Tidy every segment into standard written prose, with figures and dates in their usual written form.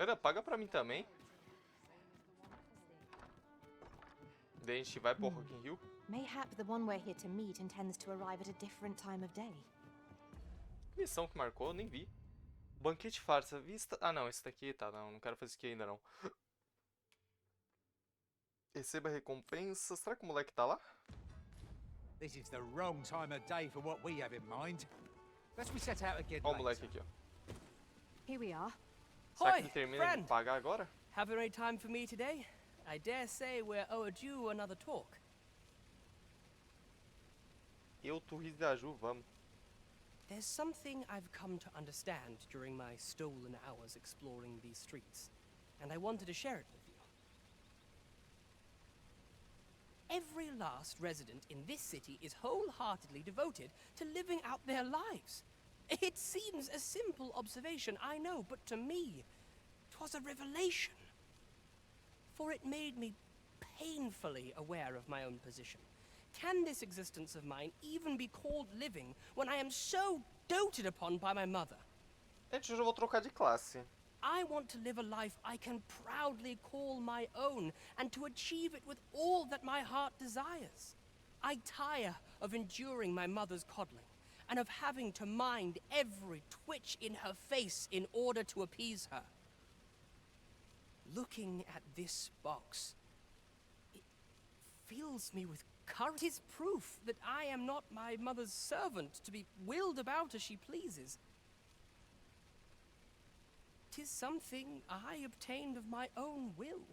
Era, paga pra mim também. Daí a gente vai pro Rock in Rio. Mayhap the one we're here to meet intends to arrive at a different time of day. Que missão que marcou? Eu nem vi. Banquete farsa, vista... Ah, não, esse daqui, tá, não quero fazer isso aqui ainda, não. Receba recompensa. Será que o moleque tá lá? This is the wrong time of day for what we have in mind. Let's we set out again Ó o later. moleque aqui, ó. Here we are. Será que Hoi, ele termina friend. de pagar agora? Having any time for me today? I dare say we're overdue another talk. Eu, tu, Riz da Ju, vamos. There's something I've come to understand during my stolen hours exploring these streets, and I wanted to share it with you. Every last resident in this city is wholeheartedly devoted to living out their lives. It seems a simple observation, I know, but to me, 'twas a revelation. For it made me painfully aware of my own position. Can this existence of mine even be called living when I am so doted upon by my mother? Gente, hoje eu vou trocar de classe. I want to live a life I can proudly call my own, and to achieve it with all that my heart desires. I tire of enduring my mother's coddling, and of having to mind every twitch in her face in order to appease her. Looking at this box, it fills me with courage. 'Tis proof that I am not my mother's servant to be wheeled about as she pleases. 'Tis something I obtained of my own will.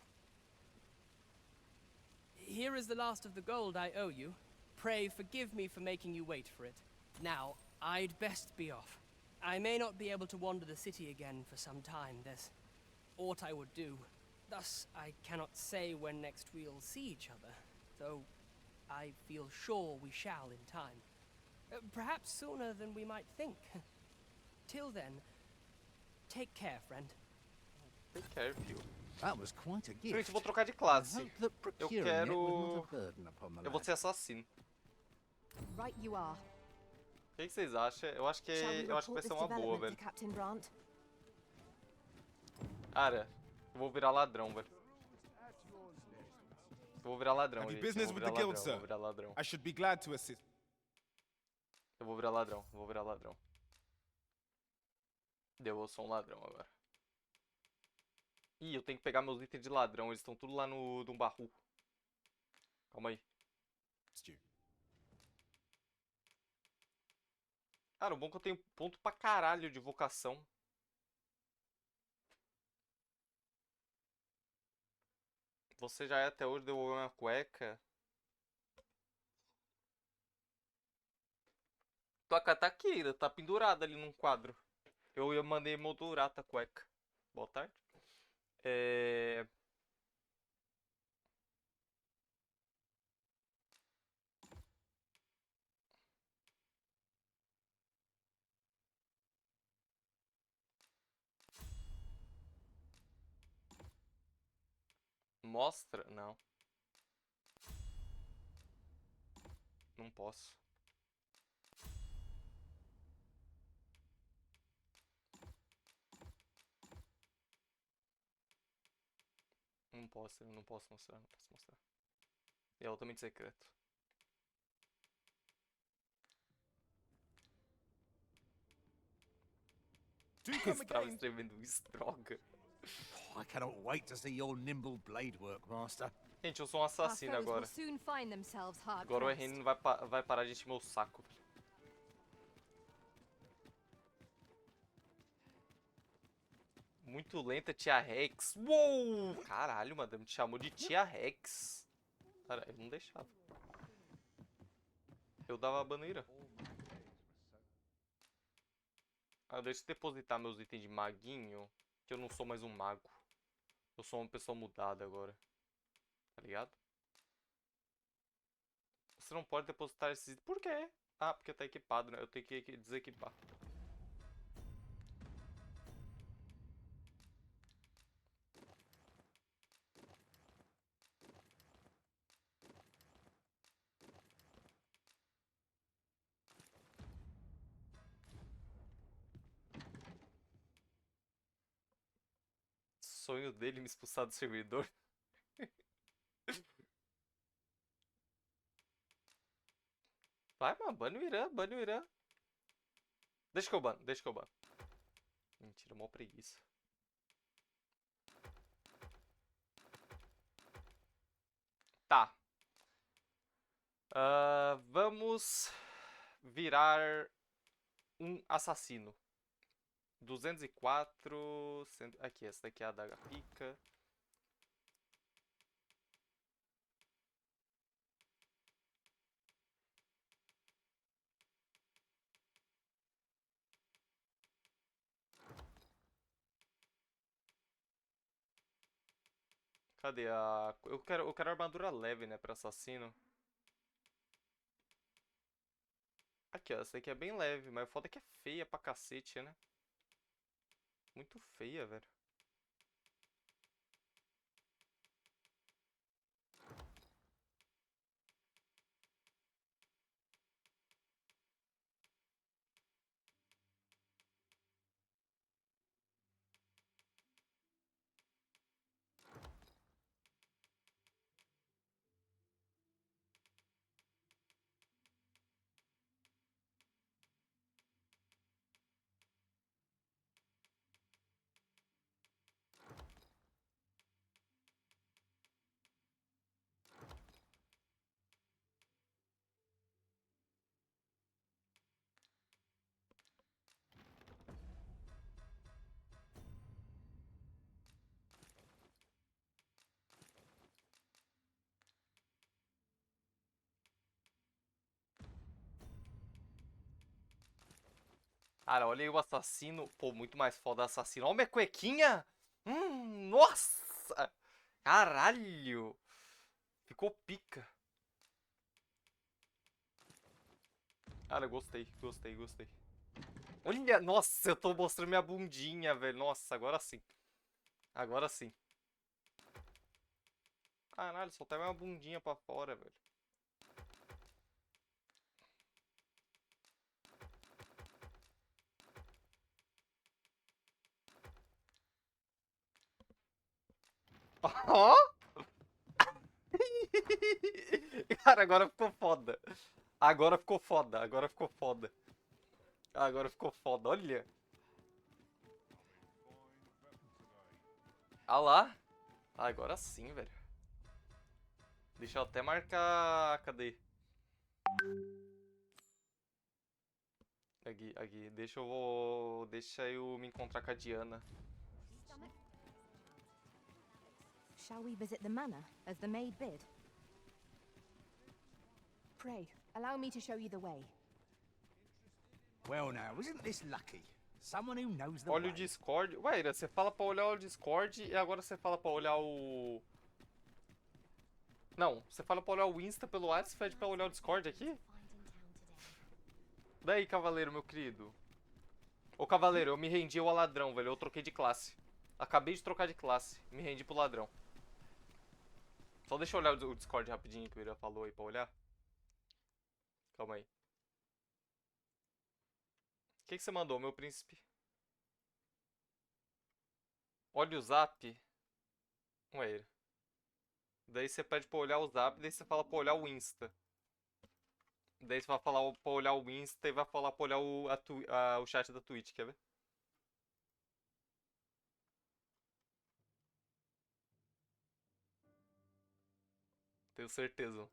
Here is the last of the gold I owe you. Pray forgive me for making you wait for it. Now, I'd best be off. I may not be able to wander the city again for some time. There's aught I would do. Thus, I cannot say when next we'll see each other, though I feel sure we shall in time. Perhaps sooner than we might think. Till then, take care, friend. Take care, filho. That was quite a gift. Gente, eu vou trocar de I classe. hope that Eu procuring it was not a quero... burden upon the Eu vou lad. ser assassino. Right you are. O que vocês acham? Eu acho que Shall we vai report ser this uma boa, development velho. to Captain Brandt? Cara, eu vou virar ladrão, velho. Eu vou virar ladrão, Have you gente. Eu business vou with virar the guild, ladrão, eu sir? vou virar ladrão. I should be glad to assist. Eu vou virar ladrão, eu vou virar ladrão. Deu, eu sou um ladrão agora. Ih, eu tenho que pegar meus itens de ladrão, eles estão tudo lá no baú. Calma aí. Cara, o bom é que eu tenho ponto pra caralho de vocação. Você já é até hoje, deu uma cueca. Tua tá aqui, tá pendurada ali num quadro. Eu mandei moldurar a cueca. Boa tarde. Mostra? Não. Não posso. Não posso, eu não posso mostrar, não posso mostrar. É altamente secreto. Do come Estava again. escrevendo isso, droga. I cannot wait to see your nimble blade work, master. Gente, eu sou um assassino Our foes agora. will soon find themselves hard Agora o pressed. RN não vai parar de encher meu saco. Muito lenta, tia Rex. Uou! Caralho, madame, me chamou de tia Rex. Cara, eu não deixava. Eu dava a bandeira. Ah, deixa eu depositar meus itens de maguinho. Que eu não sou mais um mago. Eu sou uma pessoa mudada agora. Tá ligado? Você não pode depositar esses itens. Por quê? Ah, porque tá equipado, né? Eu tenho que desequipar. sonho dele me expulsar do servidor. Vai, mano, bane o Irã, bane o Irã. Deixa que eu bano, deixa que eu bano. Mentira, mó preguiça. Tá. Vamos virar um assassino. 204. Aqui, essa daqui é a adaga pica. Cadê a... Eu quero armadura leve, né, pra assassino. Aqui, ó, essa daqui é bem leve, mas o foda é que é feia pra cacete, né? Muito feia, velho. Cara, olha aí o assassino. Pô, muito mais foda o assassino. Olha minha cuequinha. Nossa. Caralho. Ficou pica. Cara, gostei, gostei, gostei. Olha, nossa, eu tô mostrando minha bundinha, velho. Nossa, agora sim. Agora sim. Caralho, soltar minha bundinha pra fora, velho. Ó! Cara, agora ficou foda. Agora ficou foda, agora ficou foda. Agora ficou foda, olha. Ah lá. Agora sim, velho. Deixa eu até marcar... Cadê? Aqui, aqui. Deixa eu me encontrar com a Diana. Shall we visit the manor, as the maid bid? Pray, allow me to show you the way. Well now, isn't this lucky? Someone who knows the Olha o way. Discord. Ué, Ira, você fala pra olhar o Discord e agora você fala pra olhar o... Não, você fala pra olhar o Insta pelo WhatsApp e pede pra olhar o Discord aqui? Daí, cavaleiro, meu querido. Ô, cavaleiro, eu me rendi ao ladrão, velho. Eu troquei de classe. Acabei de trocar de classe. Me rendi pro ladrão. Só deixa eu olhar o Discord rapidinho que o Ira falou aí pra olhar. Calma aí. O que você mandou, meu príncipe? Olha o zap. Ué, Ira. Daí você pede pra olhar o zap, daí você fala pra olhar o Insta. Daí você vai falar pra olhar o Insta e vai falar pra olhar o chat da Twitch, quer ver? Tenho certeza.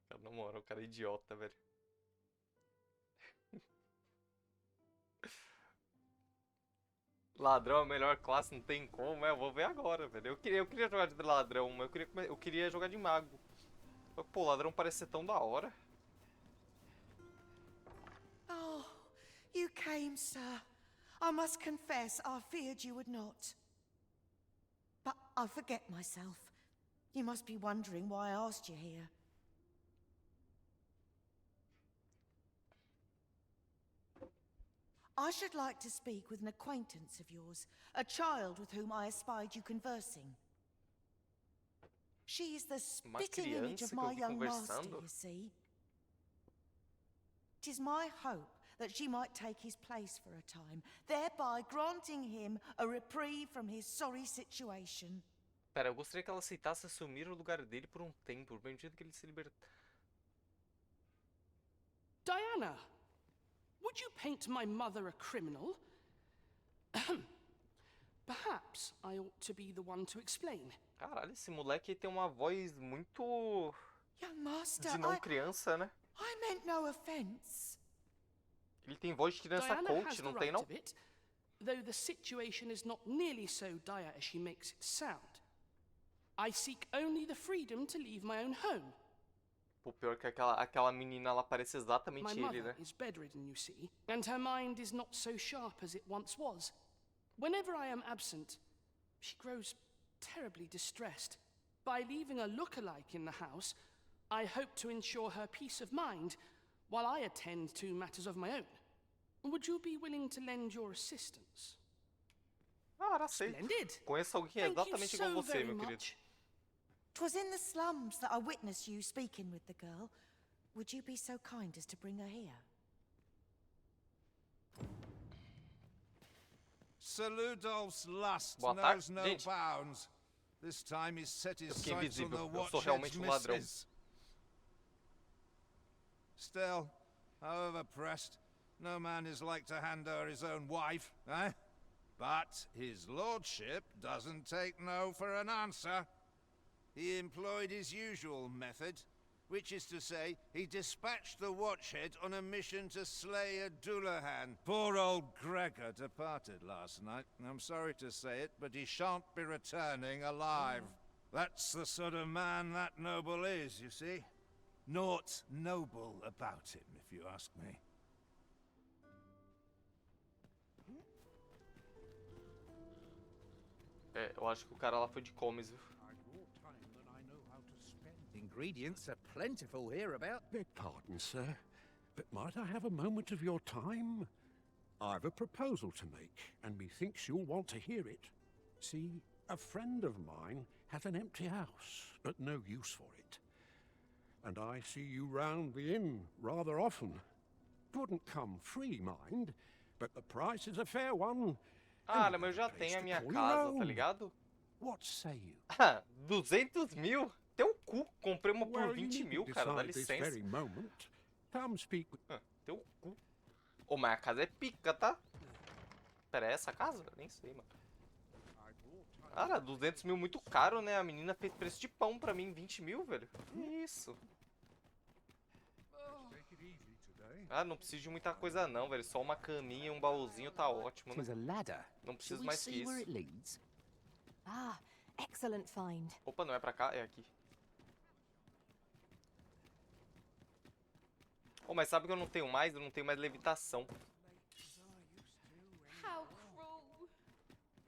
Cara, na moral, o cara é idiota, velho. Ladrão é a melhor classe, não tem como, eu vou ver agora, velho. Eu queria jogar de ladrão, mas eu queria jogar de mago. Pô, ladrão parece ser tão da hora. Oh, you came, sir. I must confess, I feared you would not. But I forget myself. You must be wondering why I asked you here. I should like to speak with an acquaintance of yours, a child with whom I espied you conversing. She is the Uma spitting image criança of que eu my vi young master, conversando? you see. It is my hope that she might take his place for a time, thereby granting him a reprieve from his sorry situation. Pera, eu gostaria que ela aceitasse assumir o lugar dele por um tempo, permitindo que ele se libertasse. Diana, would you paint my mother a criminal? Perhaps I ought to be the one to explain. Caralho, esse moleque tem uma voz muito Young master, de não criança, né? I meant no offence. Ele tem voz de criança Diana coach, has the não tem right não? of it, though the situation is not nearly so dire as she makes it sound. I seek only the freedom to leave my own home. O pior é que aquela menina, ela parece My exatamente ele, mother né? is bedridden, you see, and her mind is not so sharp as it once was. Whenever I am absent, she grows terribly distressed. By leaving a look-alike in the house, I hope to ensure her peace of mind while I attend to matters of my own. Would you be willing to lend your assistance? Ah, aceito. Splendid. Conheço alguém Thank you exatamente igual so você, very meu querido. much. 'Twas in the slums that I witnessed you speaking with the girl. Would you be so kind as to bring her here? Sir Ludolph's lust Boa tarde, knows no gente. bounds. This time he's set his Eu fiquei sights on the invisível. Eu sou watchhead's realmente um ladrão. missus. Still, however pressed, no man is like to hand her his own wife, eh? But his lordship doesn't take no for an answer. He employed his usual method, which is to say, he dispatched the watchhead on a mission to slay a Dullahan. Poor old Gregor departed last night. I'm sorry to say it, but he shan't be returning alive. That's the sort of man that noble is, you see. Naught noble about him, if you ask me. É, eu acho que o cara lá foi de comes, viu? Ingredients are plentiful hereabout. Beg pardon, sir, but might I have a moment of your time? I've a proposal to make, and methinks you'll want to hear it. See, a friend of mine has an empty house, but no use for it. And I see you round the inn rather often. Wouldn't come free, mind, but the price is a fair one. Ah, and mas eu já a place tenho a to minha call your casa, tá own. ligado? What say you? Ah, 200 mil? Teu cu, comprei uma por Well, you 20 mil, needn't cara, dá decide this licença. very moment. Come speak with... Ah, teu cu. Ô, mas a casa é pica, tá? Pera, é essa casa? Nem sei, mano. Cara, 200 mil muito caro, né? A menina fez preço de pão pra mim, 20 mil, velho. Que isso? Ah, não preciso de muita coisa não, velho. Só uma caminha e um baúzinho tá ótimo, né? There's a ladder. Não Shall preciso we mais que see where isso. it leads? Ah, excellent find. Opa, não é pra cá? É aqui. Oh, mas sabe que eu não tenho mais? Eu não tenho mais levitação. How cruel!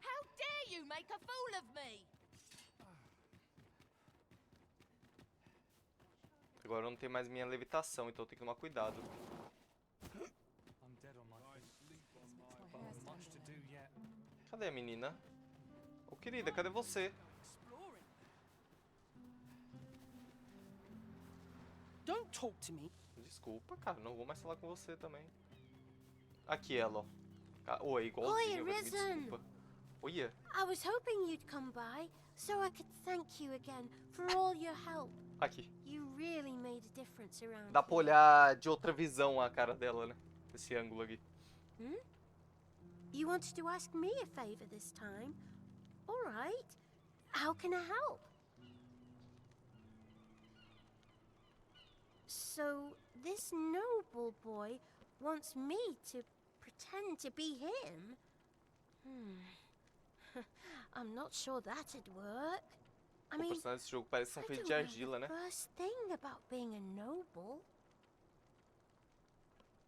How dare you make a fool of me! Agora eu não tenho mais minha levitação, então eu tenho que tomar cuidado. Cadê a menina? Ô, querida, cadê você? Don't talk to me. Desculpa, cara, não vou mais falar com você também. Aqui ela, ó. Oi, Oi, igualzinho, velho, me Risen. desculpa. Olha, I was hoping you'd come by so I could thank you again for all your help. aqui. You really made a difference around Dá pra olhar de outra visão a cara dela, né? Esse ângulo aqui. here. You wanted to ask me a favor this time? All right. How can I help? So, this noble boy wants me to pretend to be him? I'm not sure that'd work. I O mean, personagem desse jogo parece que são I feitos don't de know argila, the né? first thing about being a noble.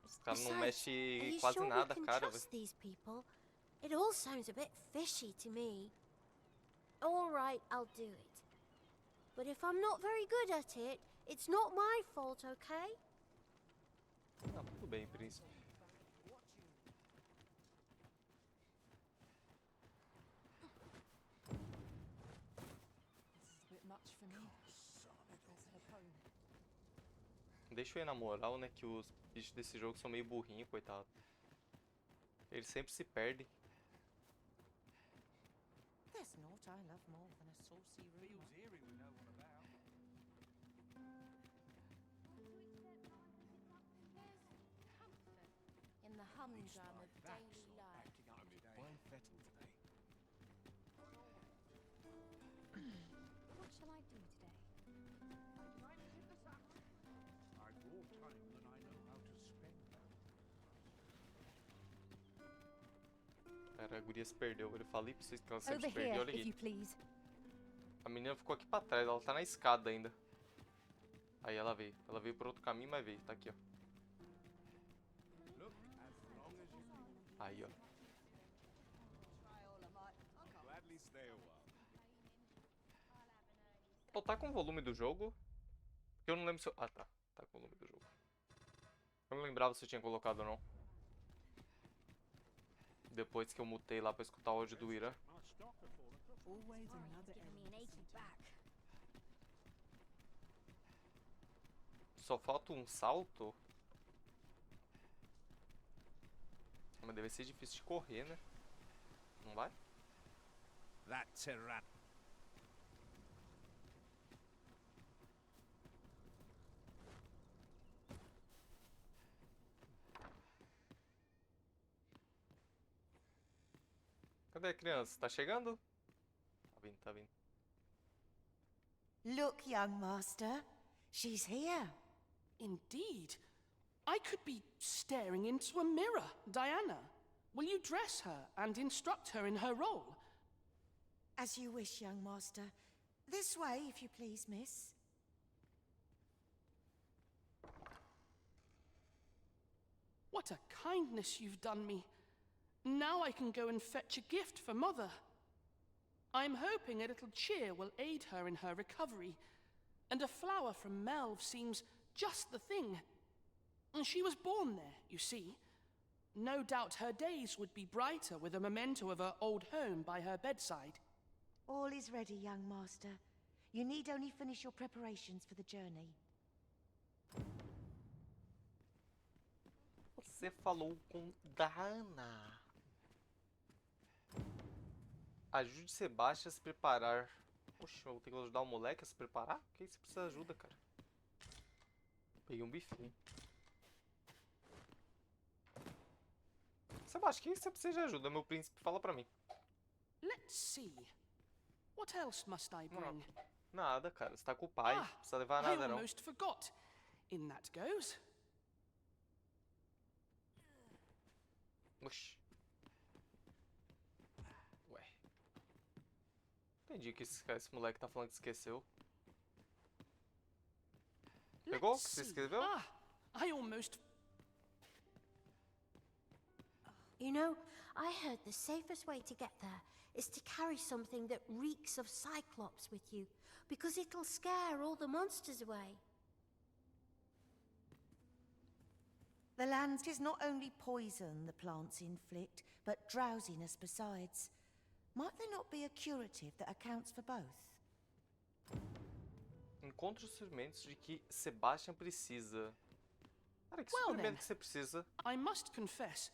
Os caras não Besides, are mexem you quase sure nada, we can cara, velho. trust these people? It all sounds a bit fishy to me. All right, I'll do it. But if I'm not very good at it, it's not my fault, okay? Não, tudo bem, príncipe. This is a bit much for Deixa eu ir na moral, né? Que os bichos desse jogo são meio burrinhos, coitado. Eles sempre se perdem. There's naught I love more than a saucy rumour. In the humdrum of daily life. What shall I do today? I've more time than I know how to spend. Cara, a guria se perdeu. Eu falei pra vocês que ela sempre Over se perdeu. here, Olha if aqui. you please. A menina ficou aqui pra trás. Ela tá na escada ainda. Aí ela veio. Ela veio por outro caminho, mas veio. Tá aqui, ó. Aí, ó. Pô, tá com o volume do jogo? Eu não lembro se eu... Ah, tá. Tá com o volume do jogo. Eu não lembrava se eu tinha colocado ou não. Depois que eu mutei lá pra escutar o áudio do Ira. Giving me an achy back. Só falta um salto? Mas deve ser difícil de correr, né? Não vai? That tyran. Cadê a criança? Tá chegando? Tá vindo, tá vindo. Look, young master. She's here. Indeed. I could be staring into a mirror. Diana, will you dress her and instruct her in her role? As you wish, young master. This way, if you please, miss. What a kindness you've done me. Now I can go and fetch a gift for Mother. I'm hoping a little cheer will aid her in her recovery, and a flower from Melve seems just the thing. And she was born there, you see. No doubt her days would be brighter with a memento of her old home by her bedside. All is ready, young master. You need only finish your preparations for the journey. Você falou com Dana. Ajude Sebastião a se preparar. Poxa, eu vou ter que ajudar o moleque a se preparar? Por que você precisa de ajuda, cara? Peguei um bifinho. Sebastião, quem você precisa de ajuda? Meu príncipe, fala pra mim. Let's see. What else must I bring? Nada, cara. Você tá com o pai. Não precisa levar I nada, não. almost forgot. In that goes. Oxi. Ué. Entendi que esse moleque tá falando que esqueceu. Pegou o que você escreveu? I almost... You know, I heard the safest way to get there is to carry something that reeks of Cyclops with you, because it'll scare all the monsters away. The land is not only poison the plants inflict, but drowsiness besides. Might there not be a curative that accounts for both? Encontre os experimentos de que Sebastian precisa. Cara, que Well, experimento then. que você precisa? I must confess,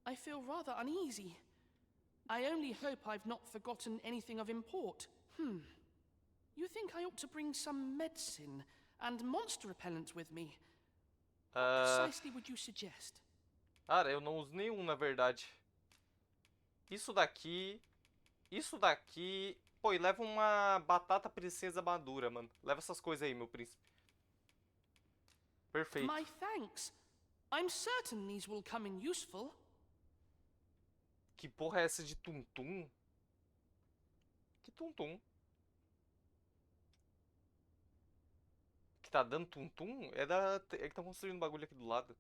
I feel rather uneasy. I only hope I've not forgotten anything of import. You think I ought to bring some medicine and monster repellent with me? What precisely would you suggest? Cara, eu não uso nenhum, na verdade. Isso daqui... Isso daqui... Pô, e leva uma batata princesa madura, mano. Leva essas coisas aí, meu príncipe. Perfeito. My thanks. I'm certain these will come in useful. Que porra é essa de tum-tum? Que tum-tum? Que tá dando tum-tum? É que tá construindo um bagulho aqui do lado.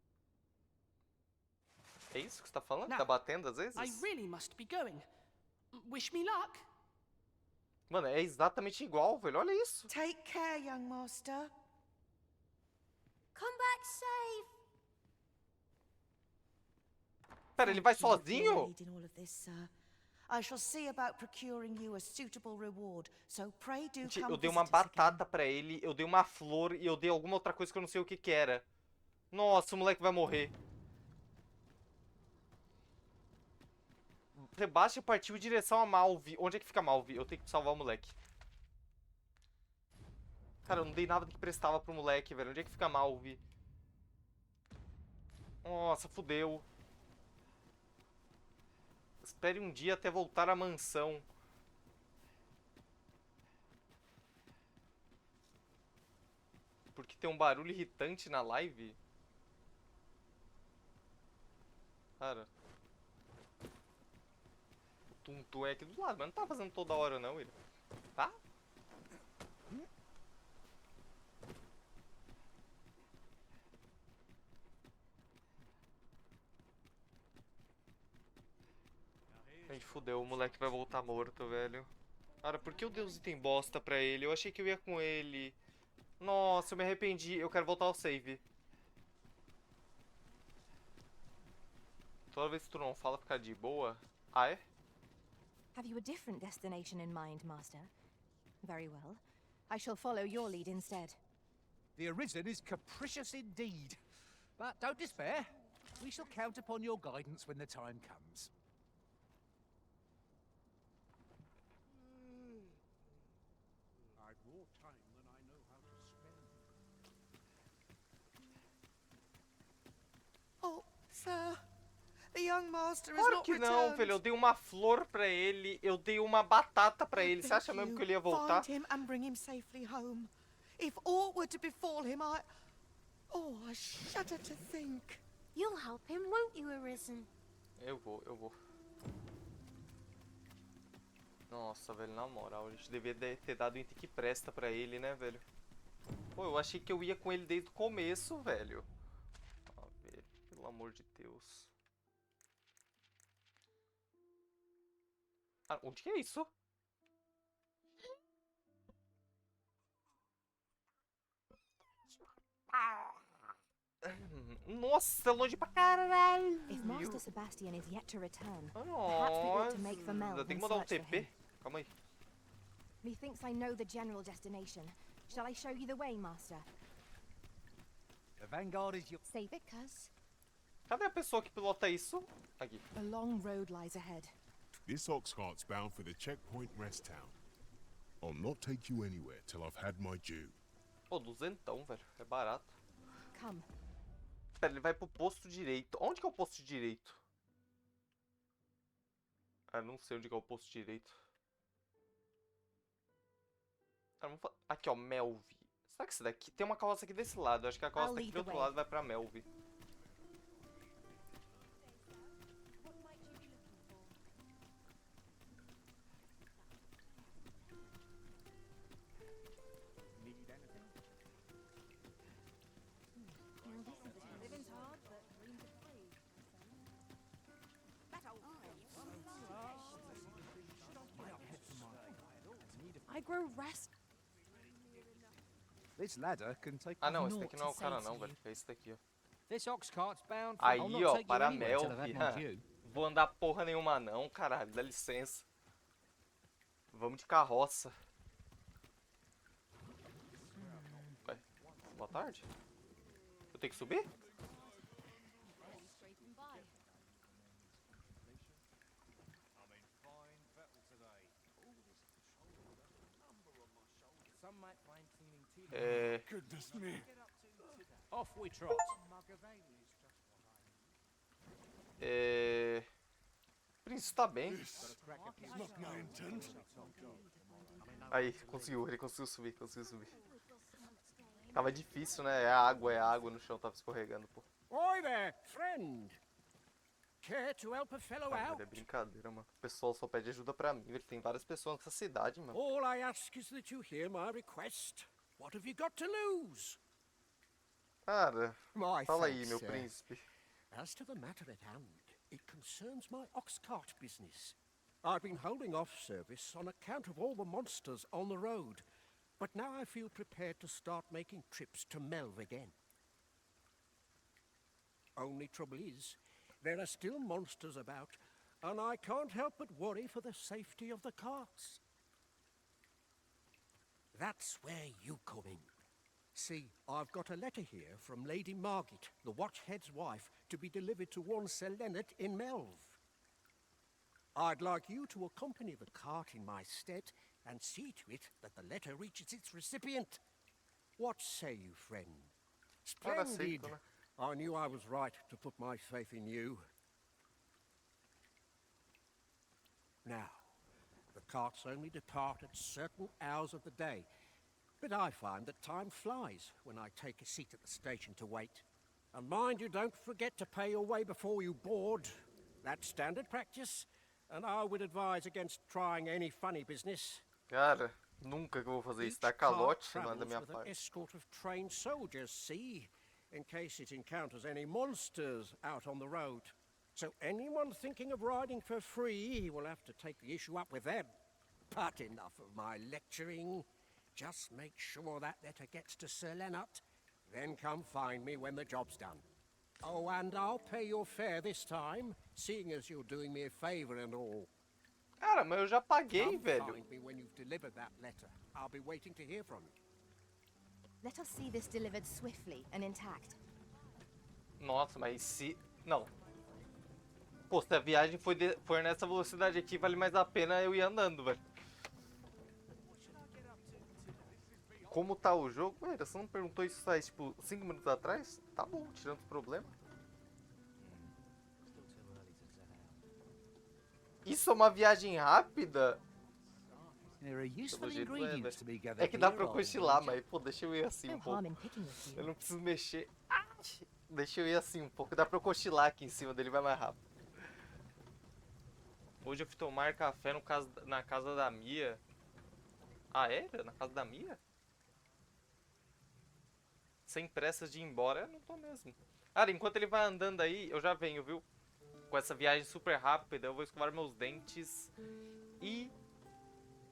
É isso que você tá falando? Now, Tá batendo às vezes? I really must be going. Wish me luck. Mano, é exatamente igual, velho. Olha isso. Take care, young master. Come back safe. Pera, ele vai Thank you for your sozinho? aid in all of this, sir. I shall see about procuring you a suitable reward, so pray do Gente, come eu dei uma visit us again. batata pra ele, eu dei uma flor e eu dei alguma outra coisa que eu não sei o que que era. Nossa, o moleque vai morrer. Sebastian partiu em direção a Malvi. Onde é que fica Malvi? Eu tenho que salvar o moleque. Cara, eu não dei nada que prestava pro moleque, velho. Onde é que fica Malvi? Nossa, fudeu. Espere um dia até voltar à mansão. Porque tem um barulho irritante na live? Cara. O tum-tum é aqui do lado, mas não tá fazendo toda hora não, ele. Tá? Gente, fudeu, o moleque vai voltar morto, velho. Cara, por que eu dei os itens bosta pra ele? Eu achei que eu ia com ele. Nossa, eu me arrependi. Eu quero voltar ao save. Toda vez que tu não fala, fica de boa. Ah, é? Have you a different destination in mind, Master? Very well. I shall follow your lead instead. The Arisen is capricious indeed. But don't despair. We shall count upon your guidance when the time comes. I've more time than I know how to spend. Oh, sir, the young master has Claro not que não, returned. velho. Eu dei uma flor pra ele. Eu dei uma batata pra ele. Você acha mesmo que ele ia voltar? Find him and bring him safely home. If aught were to befall him, Oh, I shudder to think. You'll help him, won't you, Arisen? Eu vou. Nossa, velho, na moral, a gente devia ter dado o item que presta pra ele, né, velho? Pô, eu achei que eu ia com ele desde o começo, velho. Ah, velho, pelo amor de Deus. Ah, onde que é isso? Nossa, longe pra caralho. If Master Sebastian is yet to return, perhaps we ought Nossa, to make for Mel ainda tem and que mandar um search for him. TP? Calma aí. Methinks I know the general destination. Shall I show you the way, Master? The Vanguard is your... Save it, cuz. Cadê a pessoa que pilota isso? Aqui. A long road lies ahead. This ox cart's bound for the checkpoint rest town. I'll not take you anywhere till I've had my due. Pô, duzentão, velho. É barato. Come. Pera, ele vai pro posto direito. Onde que é o posto direito? Ah, não sei onde que é o posto direito. Ah, aqui, ó, Melvi. Será que esse daqui... Tem uma carroça aqui desse lado. Eu acho que a carroça daqui do outro lado vai pra Melvi. I grow rest. This ladder can take... Ah, não. I've Esse naught daqui não é o to cara, say não, to velho. you. É esse daqui, ó. This ox cart's bound for... Aí, I'll not ó, take you para anywhere till I've Melvi. had my due. Vou andar porra nenhuma não, caralho. Dá licença. Vamos de carroça. Ué, boa tarde. Eu tenho que subir? É... Goodness me. Off we trot. É... Príncipe, tá bem. It's not my intent. Aí, conseguiu. Ele conseguiu subir, Tava difícil, né? É água no chão. Tava escorregando, pô. Oi there, friend. Care to help a fellow Ah, out? mas é brincadeira, mano. O pessoal só pede ajuda pra mim. Ele tem várias pessoas nessa cidade, mano. All I ask is that you hear my request. What have you got to lose? Cara, My fala aí, thanks, meu sir. príncipe. As to the matter at hand, it concerns my ox cart business. I've been holding off service on account of all the monsters on the road, but now I feel prepared to start making trips to Melv again. Only trouble is, there are still monsters about, and I can't help but worry for the safety of the carts. That's where you come in. See, I've got a letter here from Lady Margit, the Watchhead's wife, to be delivered to one Sir Leonard in Melve. I'd like you to accompany the cart in my stead and see to it that the letter reaches its recipient. What say you, friend? Splendid! I knew I was right to put my faith in you. Now, the carts only depart at certain hours of the day, but I find that time flies when I take a seat at the station to wait. And mind you don't forget to pay your way before you board. That's standard practice, and I would advise against trying any funny business. Cara, nunca que eu vou fazer isso. Dá calote, não é da minha With an parte. escort of trained soldiers, see, in case it encounters any monsters out on the road. So anyone thinking of riding for free will have to take the issue up with them. But enough of my lecturing. Just make sure that letter gets to Sir Leonard, then come find me when the job's done. Oh, and I'll pay your fare this time, seeing as you're doing me a favor and all. Cara, mas eu já paguei, Come velho. find me when you've delivered that letter. I'll be waiting to hear from you. Let us see this delivered swiftly and intact. Nossa, mas se... Não. Pô, se a viagem for nessa velocidade aqui, vale mais a pena eu ir andando, velho. Como tá o jogo? Ué, você não perguntou isso faz, tipo, 5 minutos atrás? Tá bom, tirando os problemas. Isso é uma viagem rápida? Pelo jeito é, velho. É que dá pra eu cochilar, mas, pô, deixa eu ir assim um pouco. Eu não preciso mexer. Ah, deixa eu ir assim um pouco. Dá pra eu cochilar aqui em cima dele, vai mais rápido. Hoje eu fui tomar café na casa da Mia. Ah, era? Na casa da Mia? Sem pressas de ir embora? Eu não tô mesmo. Cara, enquanto ele vai andando aí, eu já venho, viu? Com essa viagem super rápida, eu vou escovar meus dentes. E...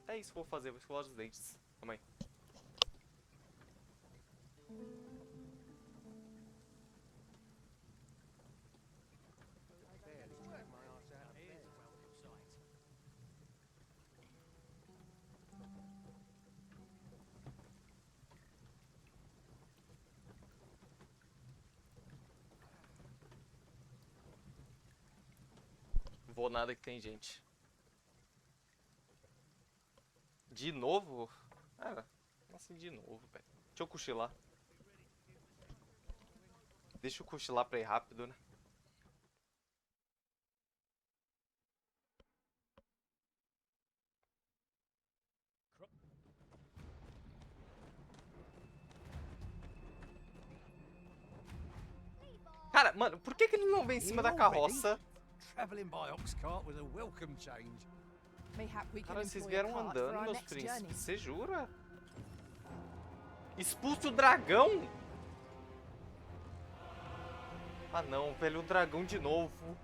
é isso que eu vou fazer, vou escovar os dentes. Calma aí. Vou nada que tem gente. De novo? Cara, assim de novo, velho. Deixa eu cochilar. Deixa eu cochilar pra ir rápido, né? Cara, mano, por que ele não vem em cima da carroça? Traveling by ox cart was a welcome change. Cara, vocês vieram andando, meus príncipes. Você jura? Expulse o dragão? Ah não, velho, o dragão de novo.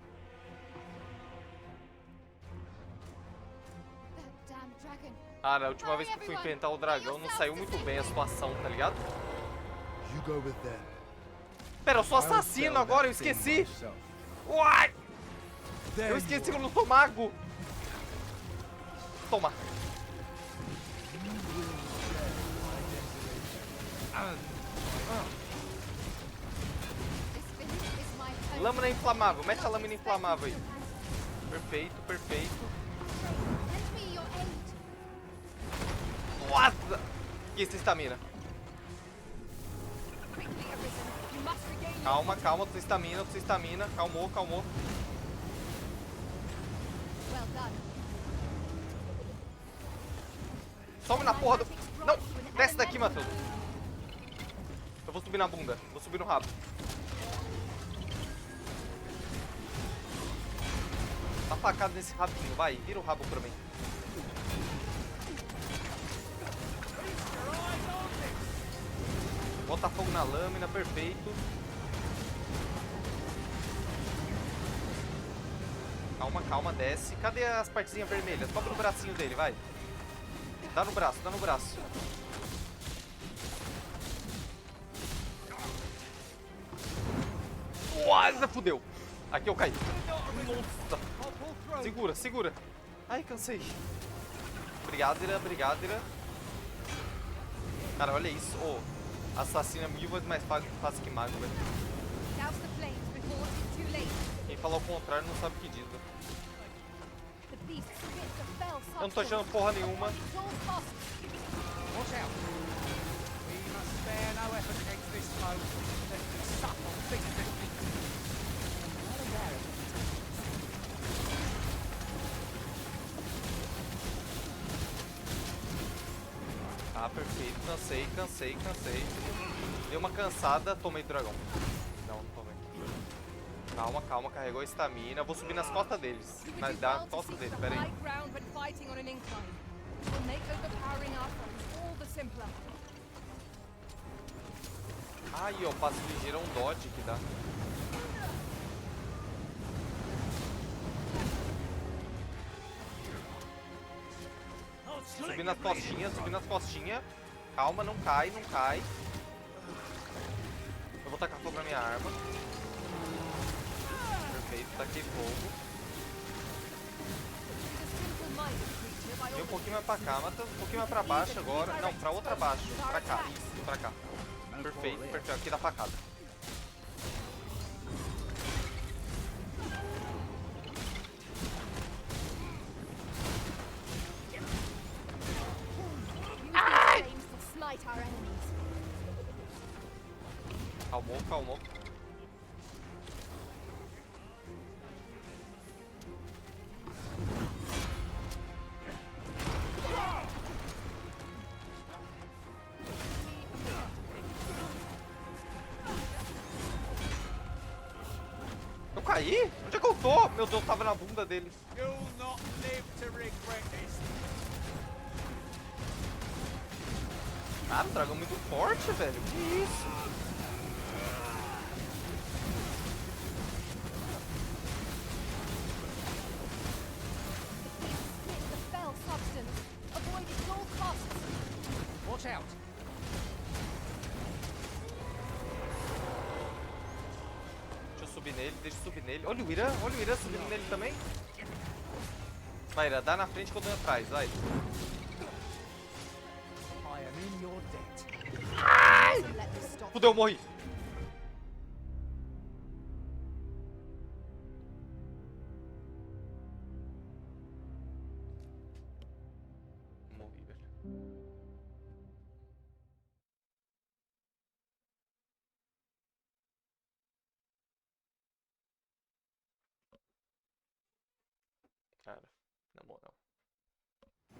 Cara, a última vez que eu fui enfrentar o dragão não saiu muito bem a situação, tá ligado? Pera, eu sou assassino agora, eu esqueci. Uai! Eu esqueci que eu não sou mago. Toma. Lâmina inflamável, mete a lâmina inflamável aí. Perfeito, perfeito. Nossa! Que essa estamina? Calma, calma, tua estamina, calmou, calmou. Some na porra do... Não! Desce daqui, Matheus. Eu vou subir na bunda. Vou subir no rabo. Tá facado nesse rabinho. Vai, vira o rabo pra mim. Bota fogo na lâmina, perfeito. Calma, calma, desce. Cadê as partezinhas vermelhas? Toca no bracinho dele, vai. Dá no braço, dá no braço. Nossa, fudeu. Aqui eu caí. Nossa. Segura, segura. Ai, cansei. Brigadeira, brigadeira. Cara, olha isso. Ô, assassino é 1000 vezes mais fácil que mago, velho. Douse the flames before it's too late. Quem fala o contrário não sabe o que diz, velho. The beast spits a fell Eu não tô achando porra nenhuma. Watch out. We must spare no effort against this foe. Let them suck on thick biscuit. Not aware of it. Ah, perfeito. Cansei, cansei, cansei. Dei uma cansada, tomei dragão. Não, não tomei. Calma, calma, carregou a estamina. Vou subir nas costas deles. Das costas deles, pera aí. Aí, ó, passo ligeiro é um dodge que dá. Subir nas costinhas, subir nas costinhas. Calma, não cai, não cai. Eu vou tacar fogo na minha arma. Perfeito, taquei fogo. E um pouquinho mais pra cá, mata um pouquinho mais pra baixo agora. Não, pra outra baixo. Pra cá, isso, pra cá. Perfeito, perfeito. Aqui dá facada. Calmou, calmou. Eu caí? Onde é que eu tô? Meu Deus, tava na bunda dele. You'll not live to regret this. Cara, um dragão muito forte, velho. Que isso? Watch out. Deixa eu subir nele, deixa eu subir nele. Olha o Irã subindo nele também. Vai, Irã, dá na frente que eu dou atrás, vai. I am in your debt. Ai! Fudeu, eu morri. Morri, velho. Cara, na moral.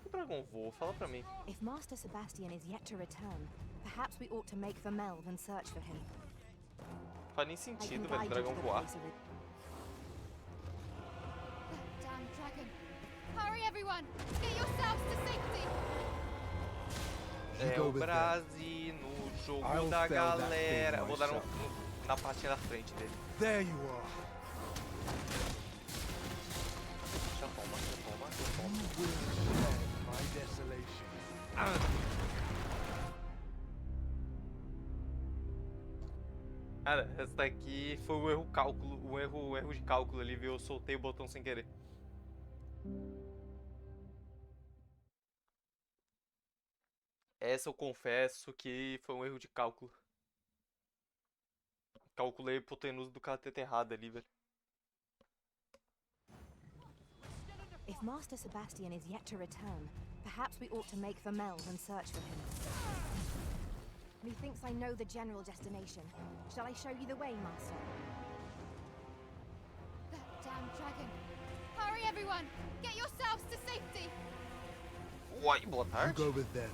O dragão voa, fala pra mim. If Master Sebastian is yet to return, perhaps we ought to make for Melve and search for him. Não faz nem I can sentido, velho, o guide you dragão to the voar. place of it. Damn dragon. Hurry, everyone! Get yourselves to safety! É o Brasil no jogo da galera. Eu vou dar na partinha da frente dele. There you are. Já toma, já toma, já toma. You will share my desolation. Cara, essa daqui foi um erro cálculo, um erro de cálculo ali, viu? Eu soltei o botão sem querer. Essa eu confesso que foi um erro de cálculo. Calculei a hipotenusa do cateto errado ali, velho. If Master Sebastian is yet to return, perhaps we ought to make for Melve and search for him. Methinks I know the general destination. Shall I show you the way, Master? That damn dragon. Hurry, everyone! Get yourselves to safety! Uai, boa tarde. Go with them.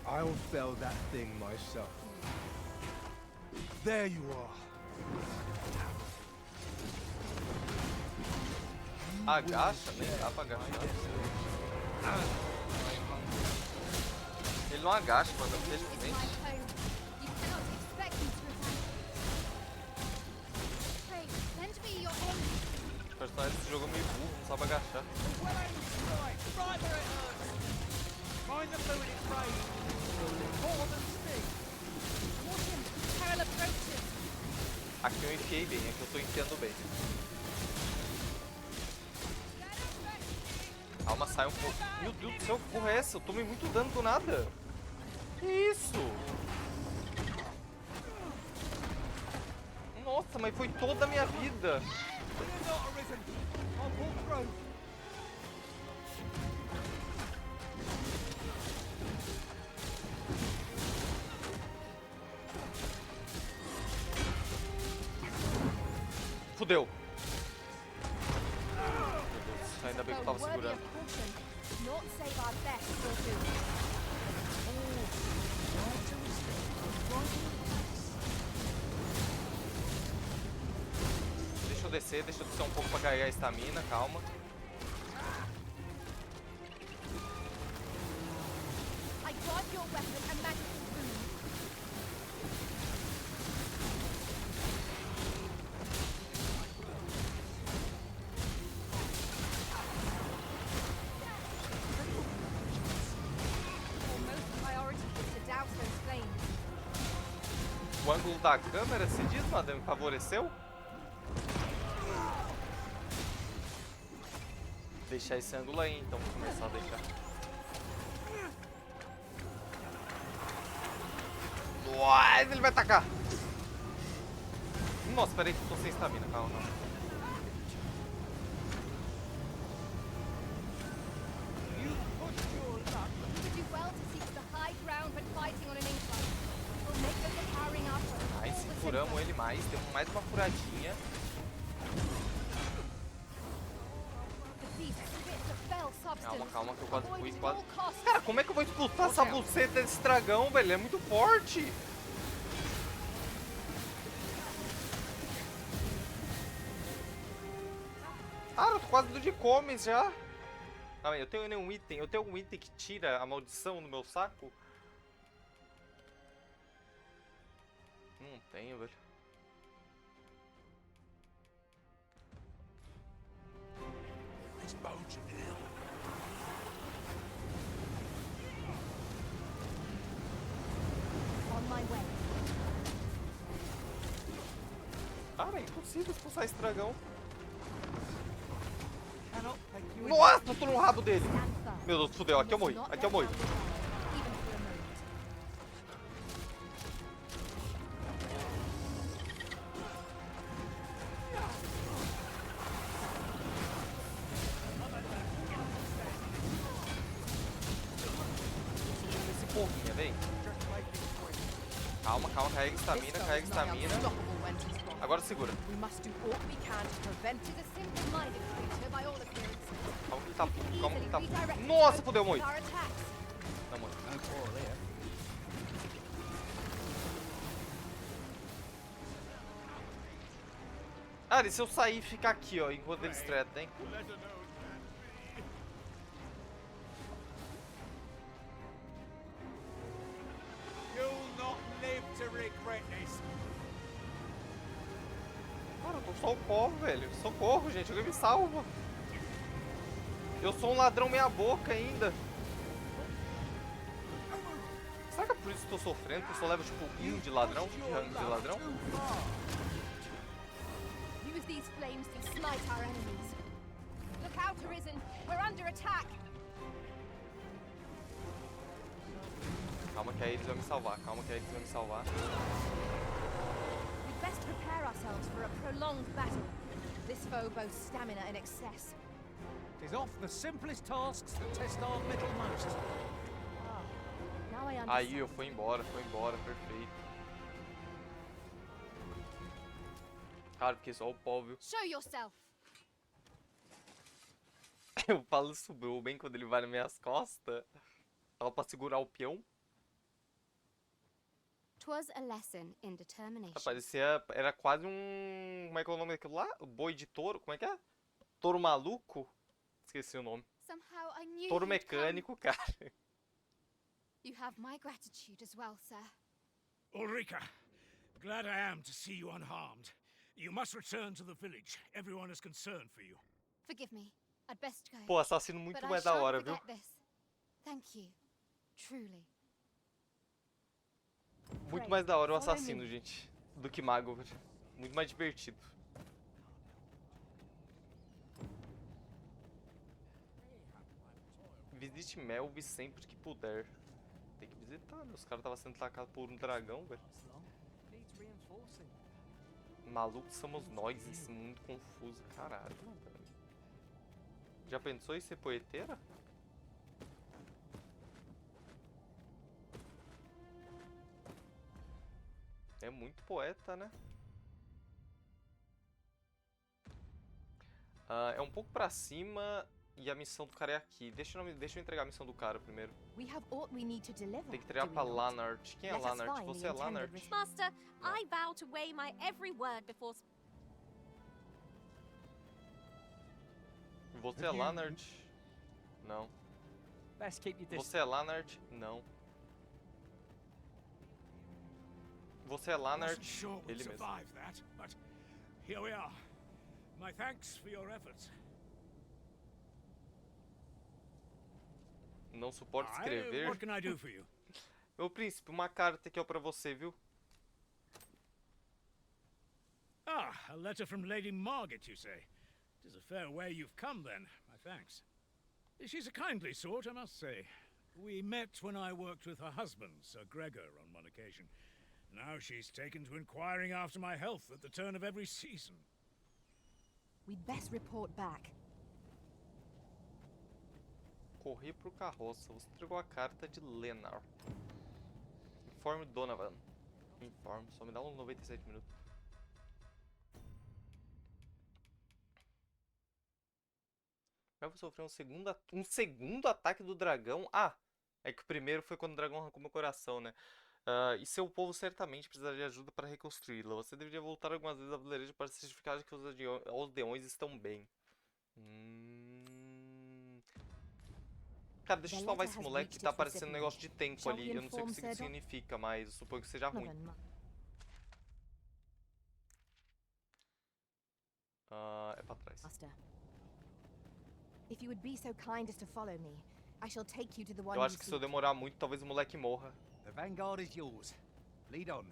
I'll fell that thing myself. There you are. Agacha, nem dá pra agachar. Ele não agacha, mano, It's my felizmente. home. You cannot expect me to return. Pray, lend me your aid. O personagem desse jogo é meio burro, não sabe agachar. Right where it hurts. Mind the fluid it's raining. More than sting. Watch him. Peril approaches. Aqui eu enfiei bem, aqui eu tô enfiando bem. Sai um pouco. Meu Deus do céu, que porra é essa? Eu tomei muito dano do nada. Que isso? Nossa, mas foi toda a minha vida. Fudeu. Meu Deus, ainda bem que eu tava segurando. Deixa eu descer um pouco pra carregar a estamina, calma. I got your weapon and magical boon. Almost priority is to douse those flames. O ângulo da câmera, se diz, madame, favoreceu? Deixar esse ângulo aí, então vou começar a deixar. Nossa, ele vai atacar! Nossa, peraí que eu tô sem estamina, calma, calma. Nice, furamos ele mais, temos mais uma furadinha. Calma, calma, que eu quase fui, quase... Cara, como é que eu vou expulsar essa buceta desse dragão, velho? Ele é muito forte! Cara, eu tô quase do de comes já. Calma aí, eu tenho nenhum item. Eu tenho algum item que tira a maldição no meu saco? Não tenho, velho. Cara, é impossível expulsar esse dragão. Nossa, eu tô no rabo dele. Meu Deus, fudeu. Aqui eu morri. Aqui eu morri. Esse porrinha, vem. Calma, calma. Carrega estamina, carrega estamina. Agora segura. Calma que tá. Calma que tá. Nossa, fudeu, morri. Não, morri. Ah, e se eu sair e ficar aqui, ó, enquanto eles tretam, hein? Cara, eu tô só o pó, velho. Socorro, gente. Alguém me salva. Eu sou um ladrão meia boca ainda. Será que é por isso que eu tô sofrendo? Que eu só levo, tipo, de ladrão? De rango de ladrão? Use these flames to smite our enemies. Look out, Arisen. We're under attack. Calma que aí eles vão me salvar. Calma que aí eles vão me salvar. We'd best prepare ourselves for a prolonged battle. This foe boasts stamina in excess. Tis off the simplest tasks that test our mettle most. Now I understand. Aí eu fui embora, perfeito. Cara, porque só o pó, viu? Show yourself. O Paulo subiu bem quando ele vai nas minhas costas. Tava pra segurar o peão. 'Twas a lesson in determination. Parecia, era quase um... Como é que é o nome daquilo lá? O boi de touro, como é que é? Touro maluco? Esqueci o nome. Somehow I knew Touro you'd mecânico, cara. come. You have my gratitude as well, sir. Ulrika, glad I am to see you unharmed. You must return to the village. Everyone is concerned for you. Forgive me. I'd best go. Pô, assassino muito But I mais da shan't hora, viu? forget this. Thank you. Truly. Muito mais da hora o assassino, gente. Do que mago, velho. Muito mais divertido. Visite Melve sempre que puder. Tem que visitar, né? Os caras estavam sendo atacados por um dragão, velho. Malucos somos nós nesse mundo confuso. Caralho, mano. Já pensou em ser poeteira? É muito poeta, né? É um pouco pra cima e a missão do cara é aqui. Deixa eu entregar a missão do cara primeiro. Tem que entregar pra Lanart. Quem é Lanart? Você é Lanart? Master, I vow to weigh my every word before... Você é Lanart? Não. Você é Lanart? Não. Você é Lanart? Ele mesmo. Here we are. My thanks for your efforts. Não suporto escrever. What can I do for you? Meu príncipe, uma carta aqui ó pra você, viu? Ah, a letter from Lady Margaret, you say? It is a fair way you've come, then. My thanks. She's a kindly sort, I must say. We met when I worked with her husband, Sir Gregor, on one occasion. Now she's taken to inquiring after my health at the turn of every season. We'd best report back. Correr pro carroça. Você entregou a carta de Lenar. Informe Donovan. Informe. Só me dá uns 97 minutos. Vai sofrer um segundo ataque do dragão. Ah, é que o primeiro foi quando o dragão arrancou meu coração, né? E seu povo certamente precisaria de ajuda para reconstruí-la. Você deveria voltar algumas vezes ao vilarejo para certificar que os aldeões estão bem. Cara, deixa eu salvar esse moleque que tá aparecendo um negócio de tempo ali. Eu não sei o que isso significa, mas eu suponho que seja ruim. É pra trás. Eu acho que se eu demorar muito, talvez o moleque morra. The vanguard is yours. Lead on.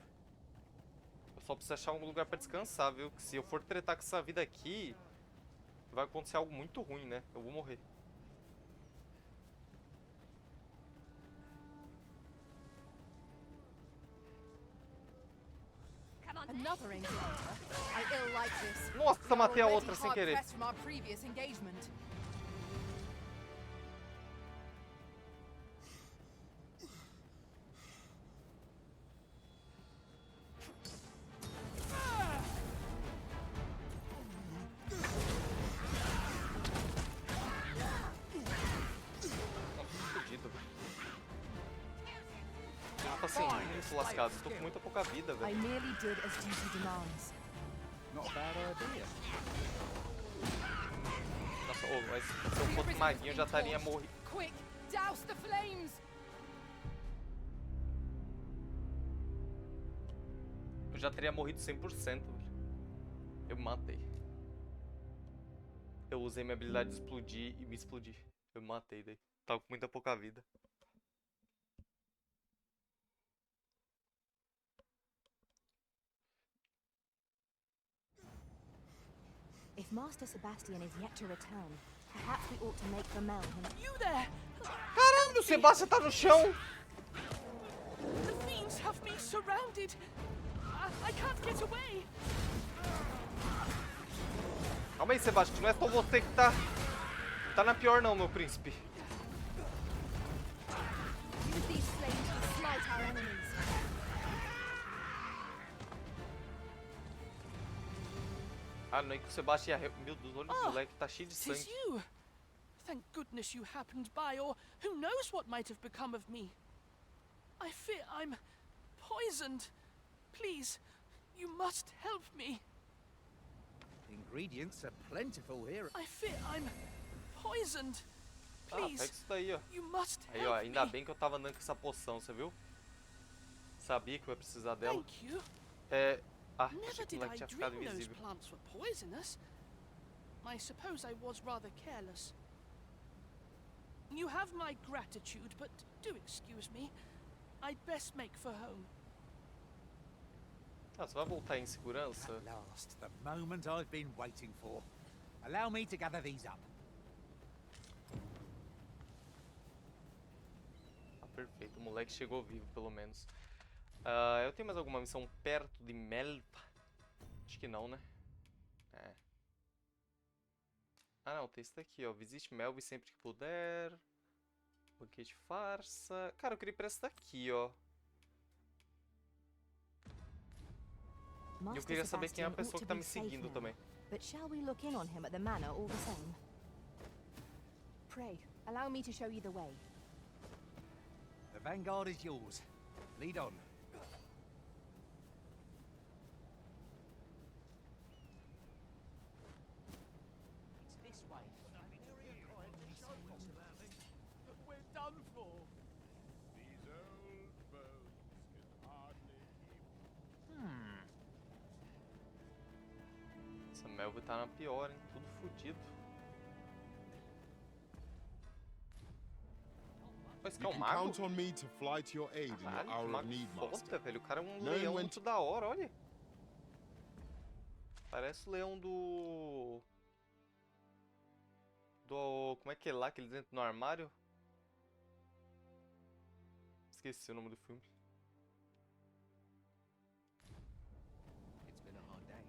Eu só preciso achar um lugar pra descansar, viu? Que se eu for tretar com essa vida aqui, vai acontecer algo muito ruim, né? Eu vou morrer. Nossa, matei a outra sem querer. Muito lascado, tô com muita pouca vida, velho. Nossa, mas se eu fosse maguinho eu já estaria morrido. Eu já teria morrido 100%, velho. Eu me matei. Eu usei minha habilidade de explodir e me explodi. Eu me matei daí. Tava com muita pouca vida. If Master Sebastian is yet to return, perhaps we ought to make for Melve. You there! Caramba, o Sebastian tá no chão! The fiends have me surrounded. I can't get away. Calma aí, Sebastian, não é só você que tá na pior não, meu príncipe. Use these flames to smite our enemies. Ah, não é que o Sebastian ia... Meu Deus, olha o moleque, tá cheio de sangue. 'Tis you. Thank goodness you happened by, or who knows what might have become of me. I fear I'm poisoned. Please, you must help me. Ingredients are plentiful here. I fear I'm poisoned. Please, pega isso daí, ó. you must Aí, help ó, ainda me. bem que eu tava andando com essa poção, você viu? Sabia que eu ia precisar dela. Thank you. Achei Never que o did moleque I tinha ficado dream those invisível. plants were poisonous. I suppose I was rather careless. You have my gratitude, but do excuse me. I'd best make for home. Ah, você vai voltar em segurança? At last, the moment I've been waiting for. Allow me to gather these up. perfeito. O moleque chegou vivo, pelo menos. Eu tenho mais alguma missão perto de Melpa? Acho que não, né? É. Ah, não. Tem isso daqui, ó. Visite Melba sempre que puder. Banquete farsa. Cara, eu queria ir pra essa daqui, ó. E eu queria saber quem é a pessoa que tá me seguindo também. But shall we look in on him at the manor all the same? Pray, allow me to show you the way. The vanguard is yours. Lead on. It's this way. We're done for. These old bones can hardly keep. Essa Melba tá na pior, hein? Tudo fodido. Esse You que é o can mago? count on me to fly to your aid in your Caralho, que hour of mago need, master. foda, velho. O cara é um Knowing leão when muito da hora, olha. Parece o leão do... Como é que é lá, que eles entram no armário? Esqueci o nome do filme. It's been a hard day.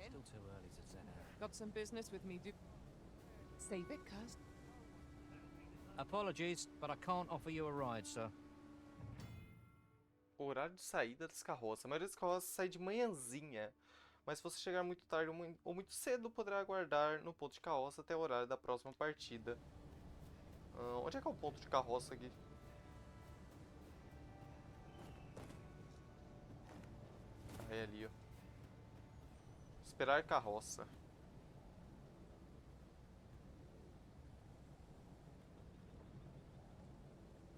Still too early to set out. Got some business with me, do... Save it, cuz. Apologies, but I can't offer you a ride, sir. Horário de saída das carroças. A maioria das carroças sai de manhãzinha. Mas se você chegar muito tarde ou muito cedo, poderá aguardar no ponto de carroça até o horário da próxima partida. Onde é que é o ponto de carroça aqui? É ali, ó. Esperar carroça.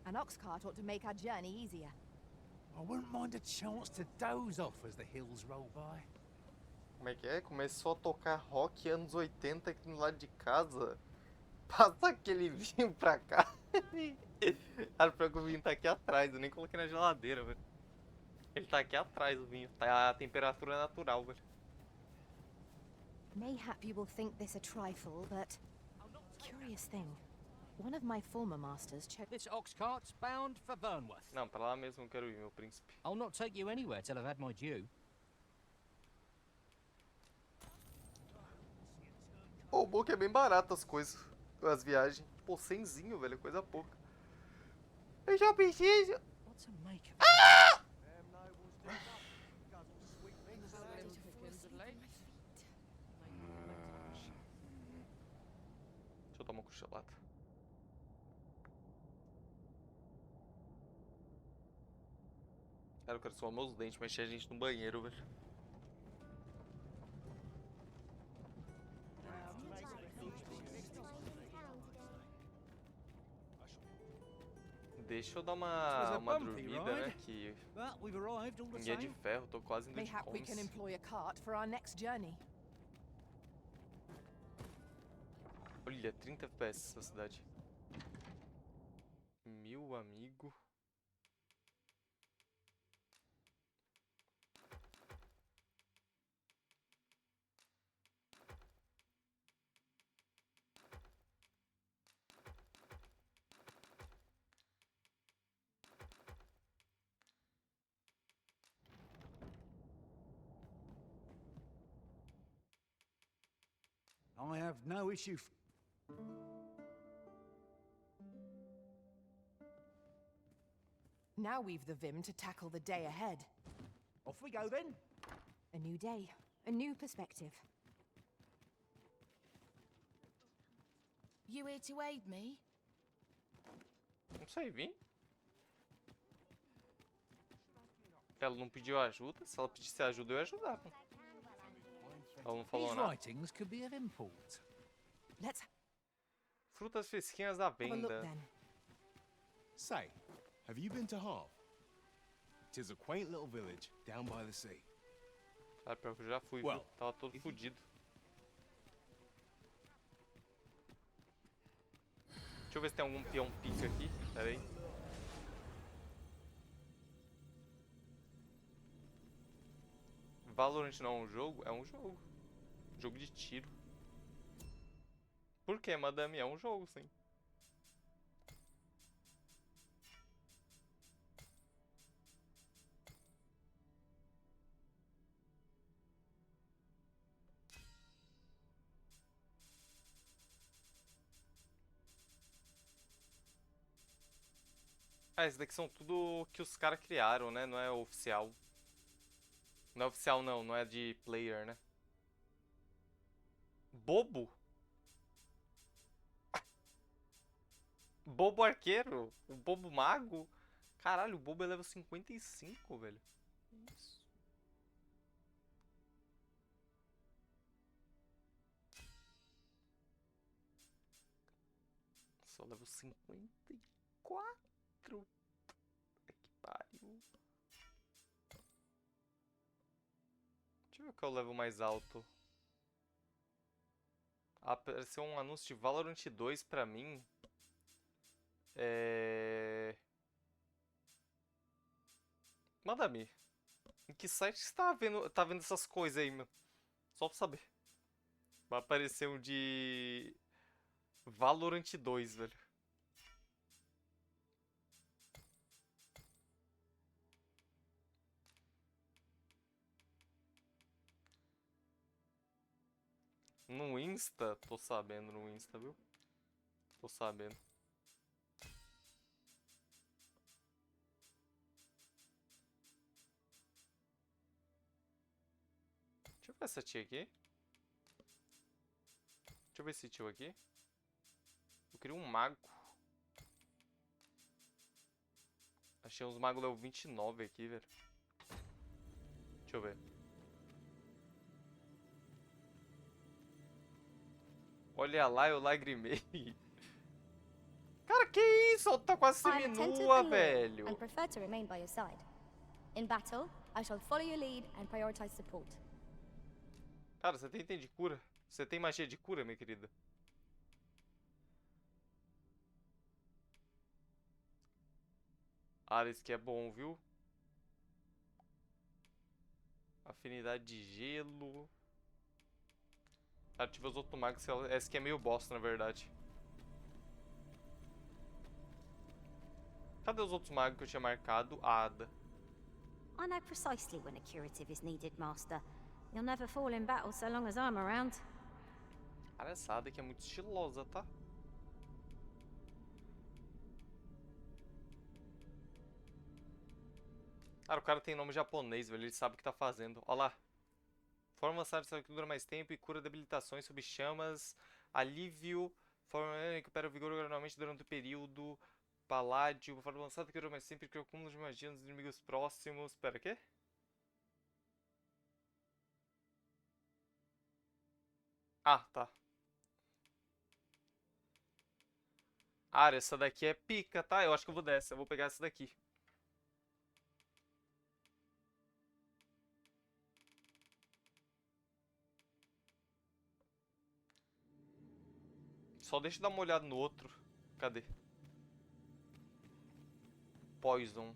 An ox cart ought to make our journey easier. I wouldn't mind a chance to doze off as the hills roll by. Como é que é? Começou a tocar rock anos 80 aqui no lado de casa. Passa aquele vinho pra cá. Cara, pior que o vinho tá aqui atrás. Eu nem coloquei na geladeira, velho. Ele tá aqui atrás, o vinho. Tá a temperatura natural, velho. Mayhap you will think this a trifle, but... Curious thing. One of my former masters chose... This ox cart's bound for Vernworth. Não, pra lá mesmo eu quero ir, meu príncipe. I'll not take you anywhere till I've had my due. O bom que é bem barato as coisas. As viagens. Pô, 100zinho, velho. Coisa pouca. Eu já preciso... What's a make? Deixa eu tomar uma cochilada. Cara, eu quero suar meus dentes, mas tinha gente no banheiro, velho. Deixa eu dar uma dormida, né? Que em guia de ferro, tô quase indo de Mayhap we can comes. employ a cart for our next journey. Olha, 30 FPS essa cidade. Meu amigo. I have no issue. Now we've the vim to tackle the day ahead. Off we go then. A new day, a new perspective. You here to aid me? Não sei, vim. Ela não pediu ajuda. Se ela pedisse ajuda, eu ia ajudar. Pô. Ela não falou These nada. writings could be of import. Let's Frutas fresquinhas à have a look venda. then. Say, have you been to Harv? 'Tis a quaint little village down by the sea. Ah, pior que eu já fui, Well, viu? Tava todo fudido. Deixa eu ver se tem algum peão pica aqui. Pera aí. Valorant não é um jogo? É um jogo. Jogo de tiro. Por que, madame? É um jogo, sim. Ah, esses daqui são tudo que os caras criaram, né? Não é oficial. Não é oficial, não. Não é de player, né? Bobo? Bobo arqueiro? O bobo mago? Caralho, o bobo é level 55, velho. Isso. Só level 54. Que pariu. Deixa eu ver qual é o level mais alto. Apareceu um anúncio de Valorant 2 pra mim. Manda-me. Em que site você tá vendo essas coisas aí, meu? Só pra saber. Vai aparecer um de Valorant 2, velho. No Insta? Tô sabendo no Insta, viu? Tô sabendo. Deixa eu ver essa tia aqui. Deixa eu ver esse tio aqui. Eu queria um mago. Achei uns magos level 29 aqui, velho. Deixa eu ver. Olha lá, eu lagrimei. Cara, que isso? Ela tá quase I'm attentive seminua, and loyal, velho. and prefer to remain by your side. In battle, I shall follow your lead and prioritize support. Cara, você tem item de cura? Você tem magia de cura, minha querida? Ah, esse aqui é bom, viu? Afinidade de gelo. Ativa os outros magos. Esse aqui é meio bosta, na verdade. Cadê os outros magos que eu tinha marcado? A Ada. I know precisely when a curative is needed, Master. You'll never fall in battle so long as I'm around. Cara, essa Ada aqui é muito estilosa, tá? Cara, o cara tem nome japonês, velho. Ele sabe o que tá fazendo. Olha lá. Forma avançada que dura mais tempo e cura debilitações sob chamas. Alívio. Forma que recupera o vigor gradualmente durante o período. Paládio. Forma avançada que dura mais tempo e cria acúmulos de magia nos inimigos próximos. Pera, o quê? Ah, tá. Ah, essa daqui é pica, tá? Eu acho que eu vou dessa. Eu vou pegar essa daqui. Só deixa eu dar uma olhada no outro. Cadê? Poison.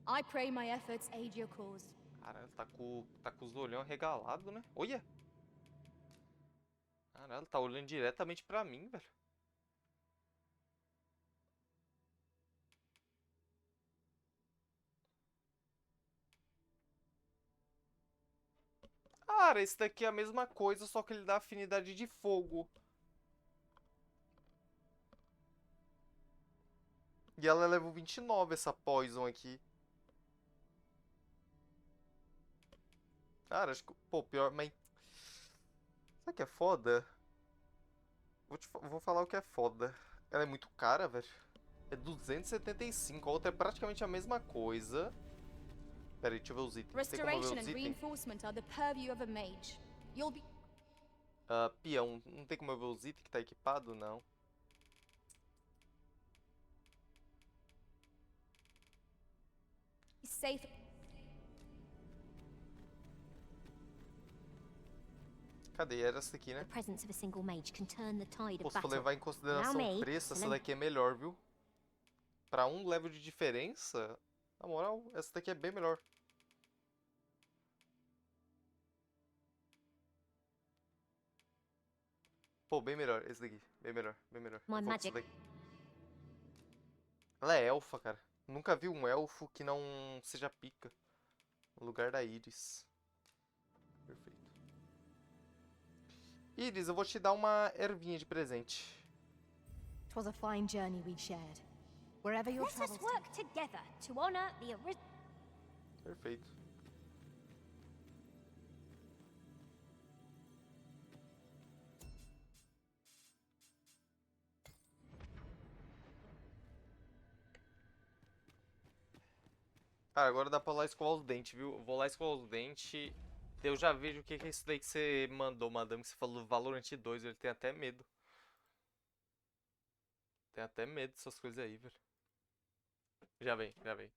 I pray my efforts aid your cause. Caralho, tá com os olhão arregalados, né? Olha! Caralho, tá olhando diretamente pra mim, velho. Cara, esse daqui é a mesma coisa, só que ele dá afinidade de fogo. E ela é level 29, essa Poison aqui. Cara, acho que... Pô, pior... Mas... Sabe o que é foda? Vou falar o que é foda. Ela é muito cara, velho. É 275. A outra é praticamente a mesma coisa. Pera aí, deixa eu ver os itens. Tem como ver Restoration os and itens? reinforcement are the purview of a mage. You'll be Peão. Não tem como eu ver os itens que tá equipado? Não. safe. Cadê? Era essa aqui, né? The presence of a single mage can turn the tide Pô, of se for battle. levar em consideração Allow me, o preço, essa and then- daqui é melhor, viu? Pra um level de diferença, na moral, essa daqui é bem melhor. Pô, bem melhor. Esse daqui. Bem melhor, bem melhor. My Eu vou com magic. esse daqui. Ela é elfa, cara. Nunca vi um elfo que não seja pica. No lugar da Iris. Perfeito. Iris, eu vou te dar uma ervinha de presente. 'Twas a fine journey we shared. Wherever your Let us travels work together to honor the original. Perfeito. Cara, agora dá pra lá escovar os dentes, viu? Eu vou lá escovar os dentes. Eu já vejo o que é isso daí que você mandou, madame. Que você falou Valorant 2. Ele tem até medo. Tem até medo dessas coisas aí, velho. Já vem, já vem.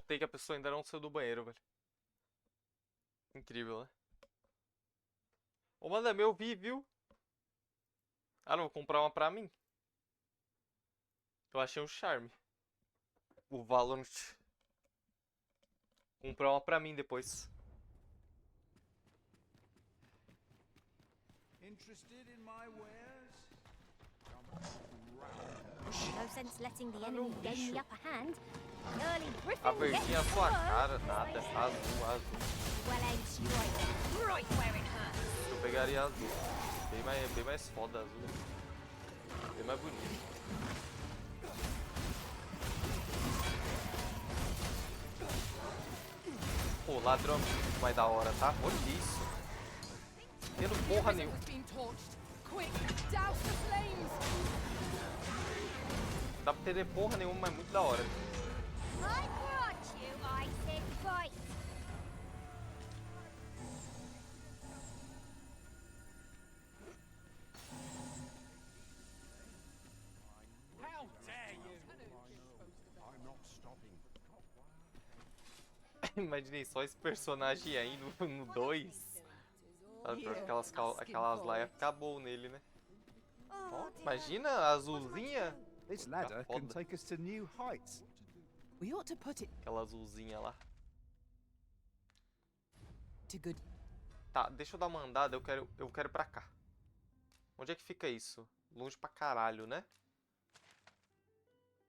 Tem que a pessoa ainda não saiu do banheiro, velho. Incrível, né? Ô, madame, eu vi, viu? Ah, não, vou comprar uma pra mim. Eu achei um charme. O Valorant. Comprar uma pra mim depois. Interested in my wares? No sense letting the enemy gain the upper hand. The early griffin A verdinha gets a the sua worm, cara, as nada. they say. Azul, azul. Well aimed strike, right where it hurts. Eu pegaria azul. Bem mais foda azul. Bem mais bonito. Pô, ladrão é muito mais da hora, tá? Olha isso. Tendo porra nenhuma. Não dá pra entender porra nenhuma, mas muito da hora. I brought you icy fight. How dare you! I'm not stopping. Imaginei só esse personagem aí no 2. Aquelas lá ia ficar bom nele, né? Ó, imagina a azulzinha. This Ficar ladder can foda. take us to new heights. We ought to put it Aquela azulzinha lá. to good. Tá, deixa eu dar uma andada, eu quero ir pra cá. Onde é que fica isso? Longe pra caralho, né?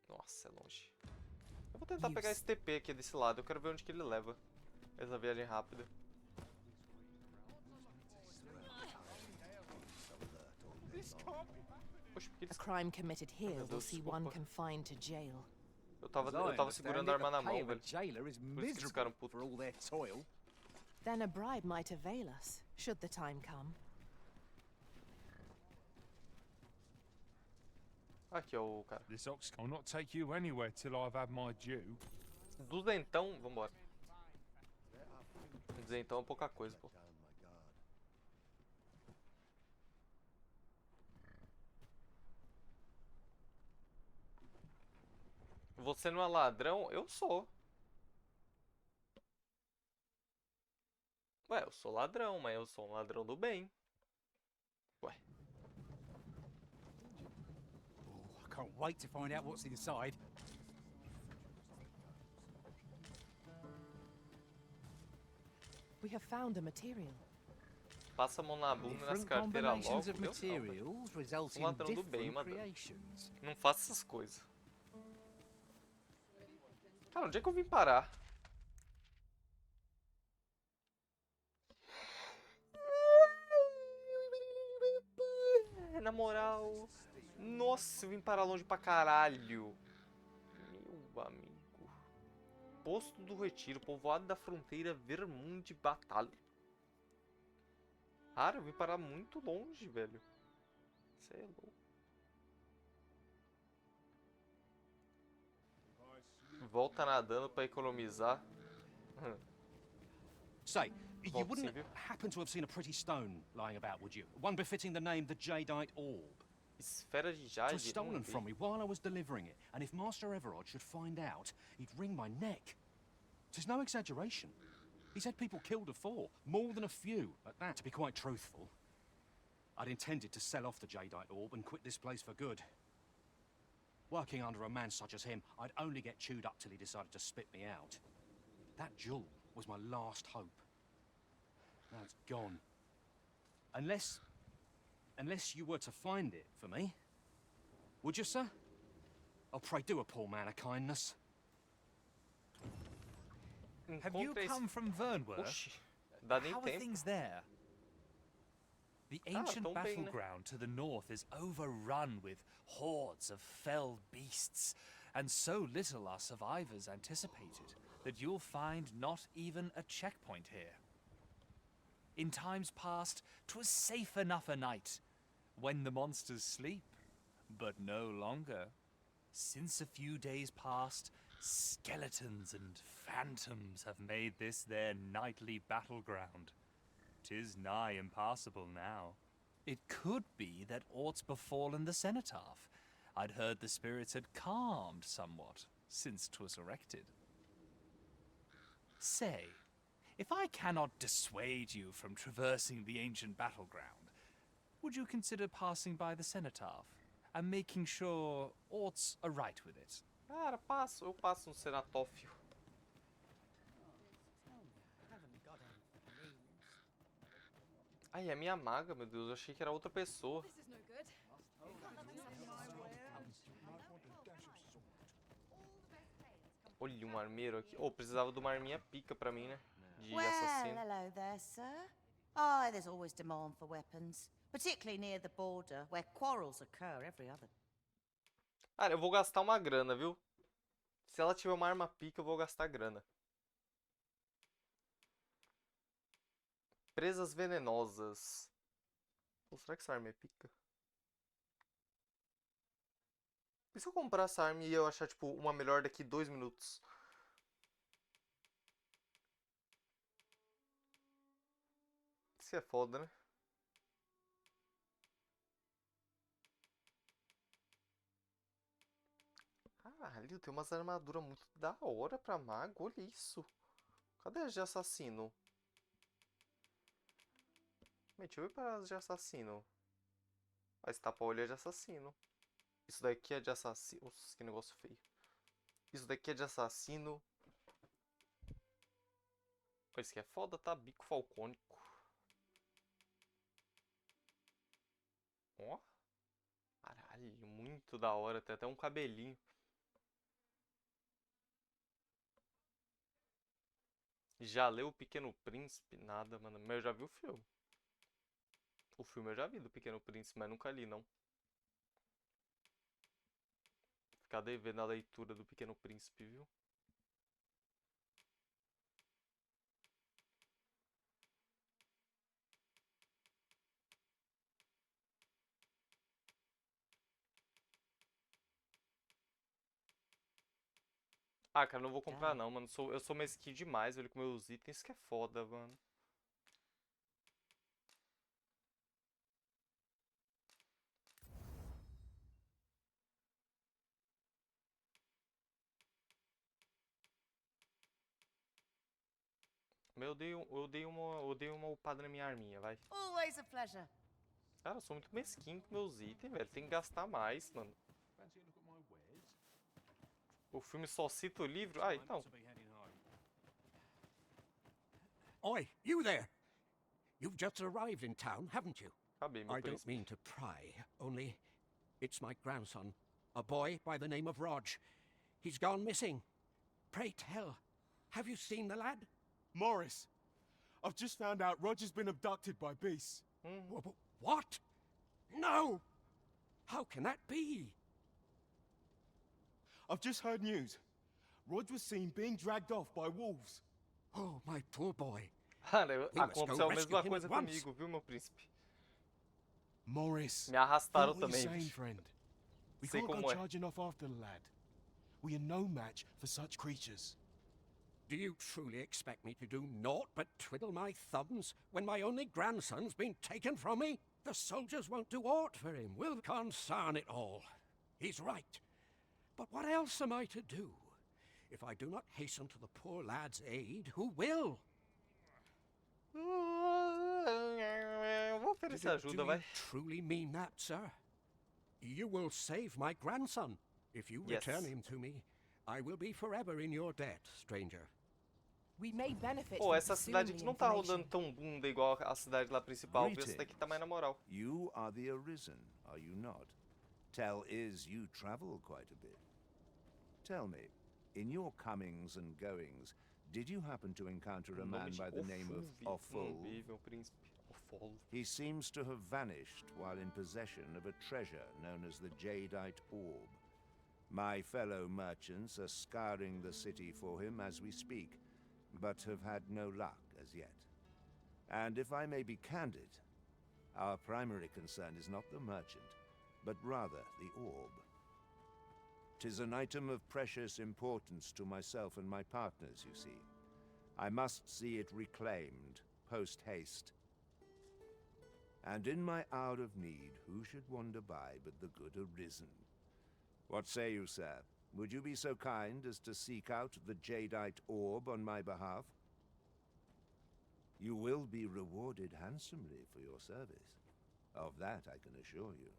Nossa, é longe. Eu vou tentar pegar esse TP aqui desse lado, eu quero ver onde que ele leva. Essa viagem rápida. Poxa, por que A eles... crime committed here Meu will Deus, see one desculpa. confined to jail. Eu tava As I segurando understand a it, arma na the pay mão, of a velho. jailer is Por isso que eles ficaram miserable putos. for all their toil. Then a bribe might avail us, should the time come. Aqui, ó, o cara. This ox will not take you anywhere till I've had my due. Duzentão, vambora. Duzentão é pouca coisa, pô. Você não é ladrão? Eu sou. Ué, eu sou ladrão, mas eu sou um ladrão do bem. Ué. Oh, I can't wait to find out what's inside. We have found a material. Passa a mão na bunda nas Different carteiras logo. combinations of Deus não, velho. materials result Sou in ladrão do bem, different madame. creations. Não faça essas coisas. Cara, onde é que eu vim parar? na moral... Nossa, eu vim parar longe pra caralho. Meu amigo. Posto do Retiro, povoado da fronteira, Vermund Batalha. Cara, eu vim parar muito longe, velho. Cê é louco. Volta nadando pra economizar. Say, you Volta wouldn't sim, viu? happen to have seen a pretty stone lying about, would you? One befitting the name the Jadeite Orb. Esfera de It Jade? was stolen from me while I was delivering it, and if Master Everard should find out, he'd wring my neck. There's no exaggeration. He said people killed afore, more than a few, at that, to be quite truthful. I'd intended to sell off the Jadeite Orb and quit this place for good. Working under a man such as him, I'd only get chewed up till he decided to spit me out. That jewel was my last hope. Now it's gone. Unless you were to find it for me. Would you, sir? Oh, pray do a poor man a kindness. Have you come from Vernworth? Oxi, dá nem How are tempo. things there? The ancient tão bem, né? battleground to the north is overrun with hordes of fell beasts, and so little are survivors anticipated that you'll find not even a checkpoint here. In times past, 'twas safe enough a night, when the monsters sleep, but no longer. Since a few days past, skeletons and phantoms have made this their nightly battleground. 'Tis nigh impassable now. It could be that aught's befallen the cenotaph. I'd heard the spirits had calmed somewhat since 'twas erected. Say, if I cannot dissuade you from traversing the ancient battleground, would you consider passing by the cenotaph and making sure aught's aright with it? Cara, eu passo no Senatófio. Ai, é minha maga, meu Deus. Eu achei que era outra pessoa. Olha, um armeiro aqui. Oh, precisava de uma arminha pica pra mim, né? De Well, assassino. hello there, sir. Oh, there's always demand for weapons, particularly near the border, where quarrels occur every other. Cara, eu vou gastar uma grana, viu? Se ela tiver uma arma pica, eu vou gastar grana. Presas venenosas. Pô, será que essa arma é pica? E se eu comprar essa arma e eu achar, tipo, uma melhor daqui 2 minutos? Isso é foda, né? Caralho, tem umas armaduras muito da hora pra mago. Olha isso. Cadê as de assassino? Deixa eu ver para as de assassino. Ah, esse tapa-olho é de assassino. Isso daqui é de assassino. Nossa, que negócio feio. Isso daqui é de assassino. Isso aqui é foda, tá? Bico falcônico. Ó. Caralho, muito da hora. Tem até um cabelinho. Já leu O Pequeno Príncipe? Nada, mano. Mas eu já vi o filme. O filme eu já vi do Pequeno Príncipe, mas nunca li, não. Ficar devendo a leitura do Pequeno Príncipe, viu? Ah, cara, não vou comprar não, mano. Eu sou mesquinho demais, velho, com meus itens. Isso que é foda, mano. Eu dei uma upada na minha arminha, vai. Always a pleasure. Cara, eu sou muito mesquinho com meus itens, velho. Tem que gastar mais, mano. O filme só cita o livro? Ah, então. Oi, you there! You've just arrived in town, haven't you? Acabei, meu I don't príncipe. mean to pry, only it's my grandson, a boy by the name of Rog. He's gone missing. Pray tell, have you seen the lad? Morris, I've just found out Roger's been abducted by beasts. What? No! How can that be? I've just heard news. Rod was seen being dragged off by wolves. Oh, my poor boy. Cara, We must go aconteceu a rescue mesma him coisa at once. comigo, viu, meu príncipe? Morris, Me arrastaram think what também. you're saying, friend. We Sei can't go como é. charging off after the lad. We are no match for such creatures. Do you truly expect me to do naught but twiddle my thumbs when my only grandson's been taken from me? The soldiers won't do aught for him. Will concern it all. He's right. But what else am I to do? If I do not hasten to the poor lad's aid, who will? Vou oferecer Do ajuda, you vai. truly mean that, sir? You will save my grandson. If you Yes. return him to me, I will be forever in your debt, stranger. We may benefit Pô, from essa cidade pursuing aqui the não tá information. rodando tão bunda igual a cidade lá principal. Viu? Essa daqui tá mais na moral. You are the Arisen, are you not? Tell is you travel quite a bit. Tell me, in your comings and goings, did you happen to encounter a man by the name of Offol? Não vi, meu príncipe. Offol. He seems to have vanished while in possession of a treasure known as the Jadeite Orb. My fellow merchants are scouring the city for him as we speak, but have had no luck as yet. And if I may be candid, our primary concern is not the merchant, but rather the orb. 'Tis an item of precious importance to myself and my partners, you see. I must see it reclaimed, post-haste. And in my hour of need, who should wander by but the good Arisen? What say you, sir? Would you be so kind as to seek out the Jadeite Orb on my behalf? You will be rewarded handsomely for your service. Of that I can assure you.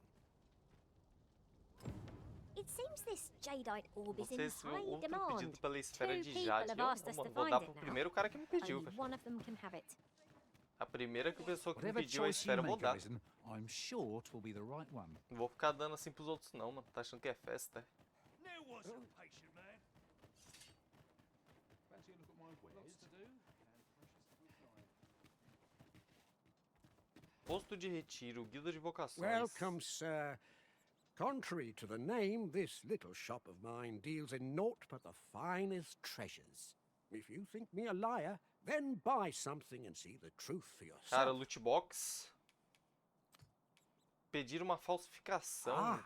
It seems this jadeite orb is in Vocês viu high outro demand. pedido pela esfera Two de people Jade. have asked us to Vou find dar it pro now. primeiro cara que me pediu, Only velho. one of them can have it. A primeira que pessoa que me Whatever pediu a choice you esfera eu vou make, dar. Arisen, I'm sure it will be the right one. Não vou ficar dando assim pros outros não, mano. Tá achando que é festa? Now what's a patient man? Fancy a look at my wares? To do. Posto de retiro, guilda de vocações. Welcome, sir. Contrary to the name, this little shop of mine deals in naught but the finest treasures. If you think me a liar, then buy something and see the truth for yourself. Cara, loot box. Pedir uma falsificação. Ah,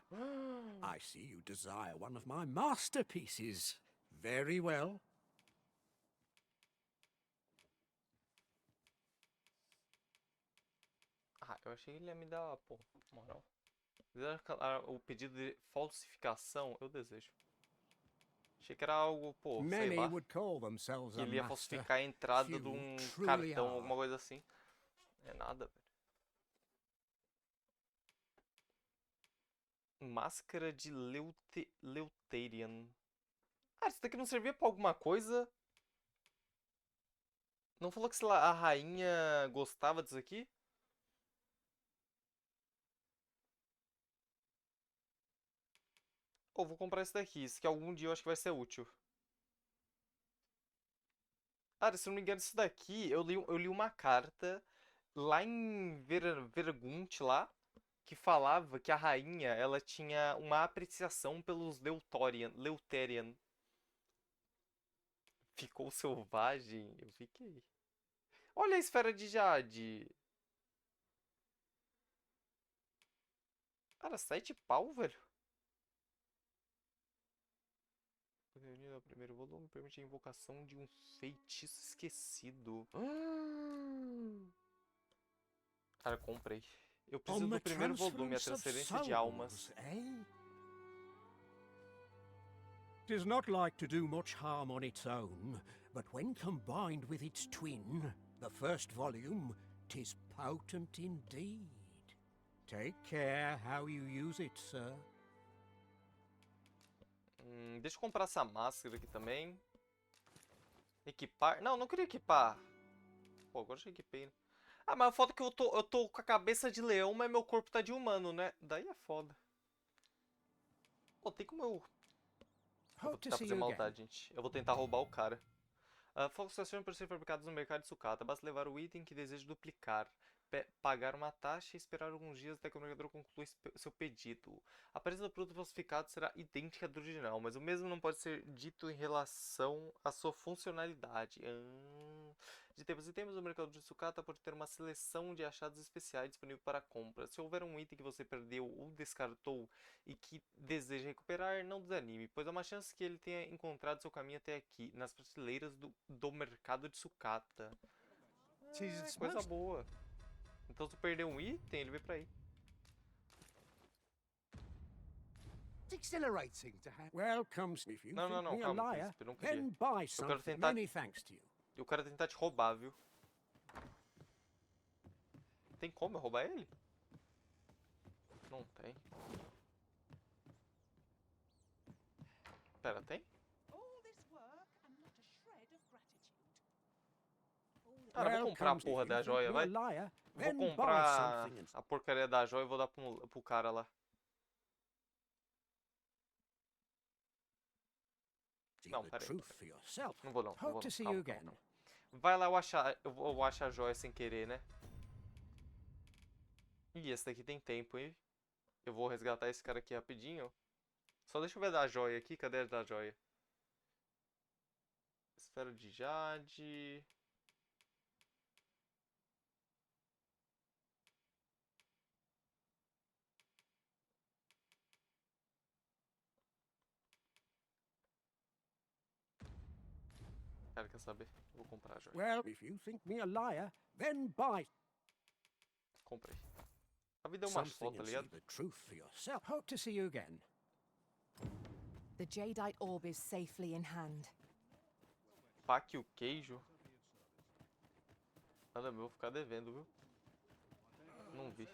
I see you desire one of my masterpieces. Very well. Ah, eu achei que ele ia me dar, pô, moral. O pedido de falsificação, eu desejo. Achei que era algo, pô, sei Many lá. would call themselves Que a ele ia master. falsificar a entrada de Few um truly cartão, are. alguma coisa assim. É nada, velho. Máscara de Leutarian. Ah, isso daqui não servia pra alguma coisa? Não falou que sei lá, a rainha gostava disso aqui? Ou vou comprar esse daqui, isso que algum dia eu acho que vai ser útil. Cara, se eu não me engano, isso daqui, eu li uma carta lá em Vergunt lá, que falava que a rainha, ela tinha uma apreciação pelos Leutarian. Ficou selvagem? Eu fiquei. Olha a esfera de Jade. Cara, 7 pau, velho. Reunido ao primeiro volume permite a invocação de um feitiço esquecido. Cara, comprei. Eu preciso do primeiro volume, a transferência de almas. It is not like to do much harm on its own, but when combined with its twin, the first volume, 'tis potent indeed. Take care how you use it, sir. Deixa eu comprar essa máscara aqui também. Equipar. Não, não queria equipar. Pô, agora eu já equipei, né? Ah, mas a foto é que eu tô com a cabeça de leão, mas meu corpo tá de humano, né? Daí é foda. Pô, tem como eu... Eu vou tentar fazer maldade, gente. Eu vou tentar roubar o cara. Falsificações podem ser fabricadas no mercado de sucata. Basta levar o item que deseja duplicar. pagar uma taxa e esperar alguns dias até que o mercador conclua seu pedido. A aparência do produto falsificado será idêntica à do original, mas o mesmo não pode ser dito em relação à sua funcionalidade. De tempos em tempos, o mercado de sucata pode ter uma seleção de achados especiais disponível para compra. Se houver um item que você perdeu ou descartou e que deseja recuperar, não desanime, pois há uma chance que ele tenha encontrado seu caminho até aqui, nas prateleiras do mercado de sucata. Coisa boa. Então se perder um item, ele vem pra aí. Exhilarating to have. Welcome, if you Não, think me a calma, liar, príncipe, eu não queria. then buy Eu quero something. tentar... Many thanks to you. Eu quero tentar te roubar, viu? Tem como eu roubar ele? Não tem. Pera, tem? Cara, eu vou comprar a porra da joia, vai. Vou comprar a porcaria da joia e vou dar pro cara lá. Não, pera aí. Não vou não. Calma. Vai lá, eu vou achar a joia sem querer, né? Ih, esse daqui tem tempo, hein? Eu vou resgatar esse cara aqui rapidinho. Só deixa eu ver da joia aqui. Cadê a da joia? Esfera de jade... Cara, quer saber? Vou comprar a joia. Well, if you think me a liar, then buy. Comprei. A vida é uma só, tá ligado? The truth for yourself. Hope to see you again. The jadeite orb is safely in hand. Faca e o queijo? Nada meu, vou ficar devendo, viu? Não vi.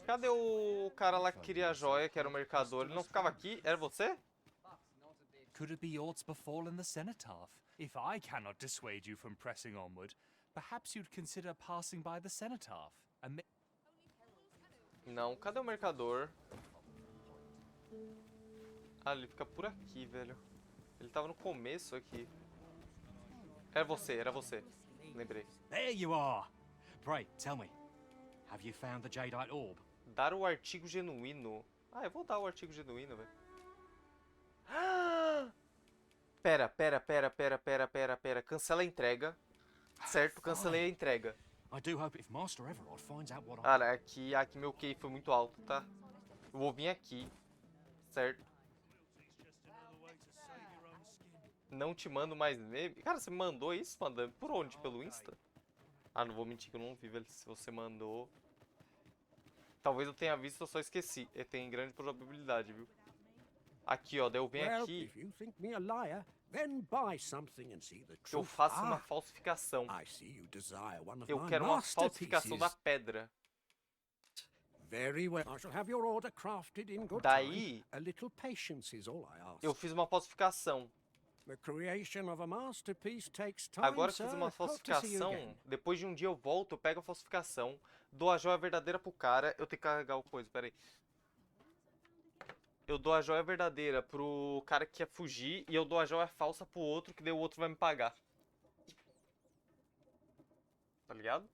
Cadê o cara lá que queria a joia, que era o mercador? Ele não ficava aqui? Era você? Could it be aught befallen the cenotaph? If I cannot dissuade you from pressing onward, perhaps you'd consider passing by the cenotaph. Não, cadê o mercador? Ah, ele fica por aqui, velho. Ele tava no começo aqui. Era você. Lembrei. There you are. Pray, tell me, have you found the jadeite orb? Dar o artigo genuíno. Ah, eu vou dar o artigo genuíno, velho. Pera. Cancela a entrega. Certo, cancelei a entrega. I do hope if Master Everard finds out what Cara, aqui meu key foi muito alto, tá? Eu vou vir aqui. Certo? Não te mando mais meme. Cara, você mandou isso, manda? Por onde? Pelo Insta? Ah, não vou mentir que eu não vi, velho. Se você mandou... Talvez eu tenha visto, eu só esqueci. Tem grande probabilidade, viu? Aqui, ó. Daí eu venho aqui. Eu faço uma falsificação. Eu quero uma falsificação da pedra. Very well. I shall have your order crafted in good Daí, time. A little patience is all I ask. Eu fiz uma falsificação. The creation of a masterpiece takes time, Agora que eu fiz uma falsificação, depois de um dia eu volto, eu pego a falsificação, dou a joia verdadeira pro cara. Eu tenho que carregar o coisa, peraí. Eu dou a joia verdadeira pro cara que quer fugir e eu dou a joia falsa pro outro, que daí o outro vai me pagar. Tá ligado?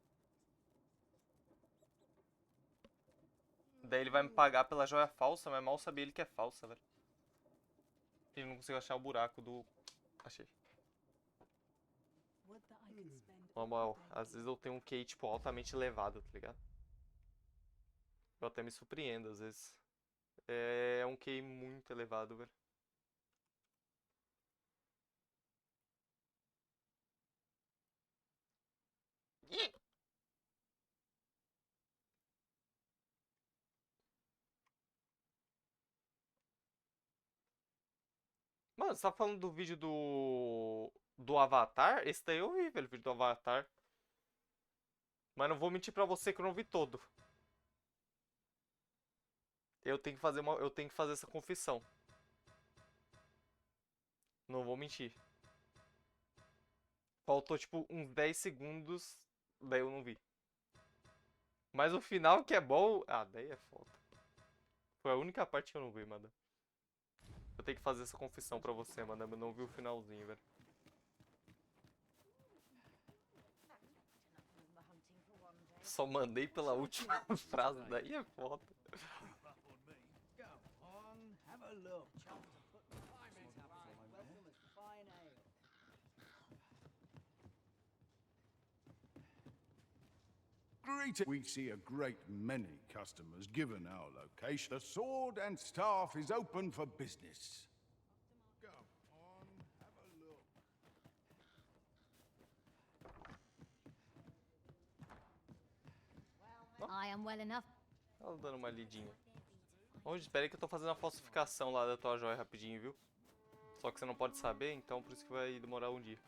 Daí ele vai me pagar pela joia falsa, mas mal sabia ele que é falsa, velho. E não consigo achar o buraco do... Achei. Normal, às vezes eu tenho um QI, tipo, altamente elevado, tá ligado? Eu até me surpreendo, às vezes. É um QI muito elevado, velho. Mano, você tá falando do vídeo do Avatar? Esse daí eu vi, velho, o vídeo do Avatar. Mas não vou mentir pra você que eu não vi todo. Eu tenho que fazer essa confissão. Não vou mentir. Faltou tipo uns 10 segundos, daí eu não vi. Mas o final que é bom, ah, daí é foda. Foi a única parte que eu não vi, mano. Eu tenho que fazer essa confissão pra você, mano. Eu não vi o finalzinho, velho. Só mandei pela última frase, daí é foda. Have a look. Greeting. We see a great many customers given our location. The sword and staff is open for business. Go on, have a look. I am well enough. Ela dando uma lidinha. Onde? Espera aí que eu tô fazendo a falsificação lá da tua joia rapidinho, viu? Só que você não pode saber, então por isso que vai demorar um dia.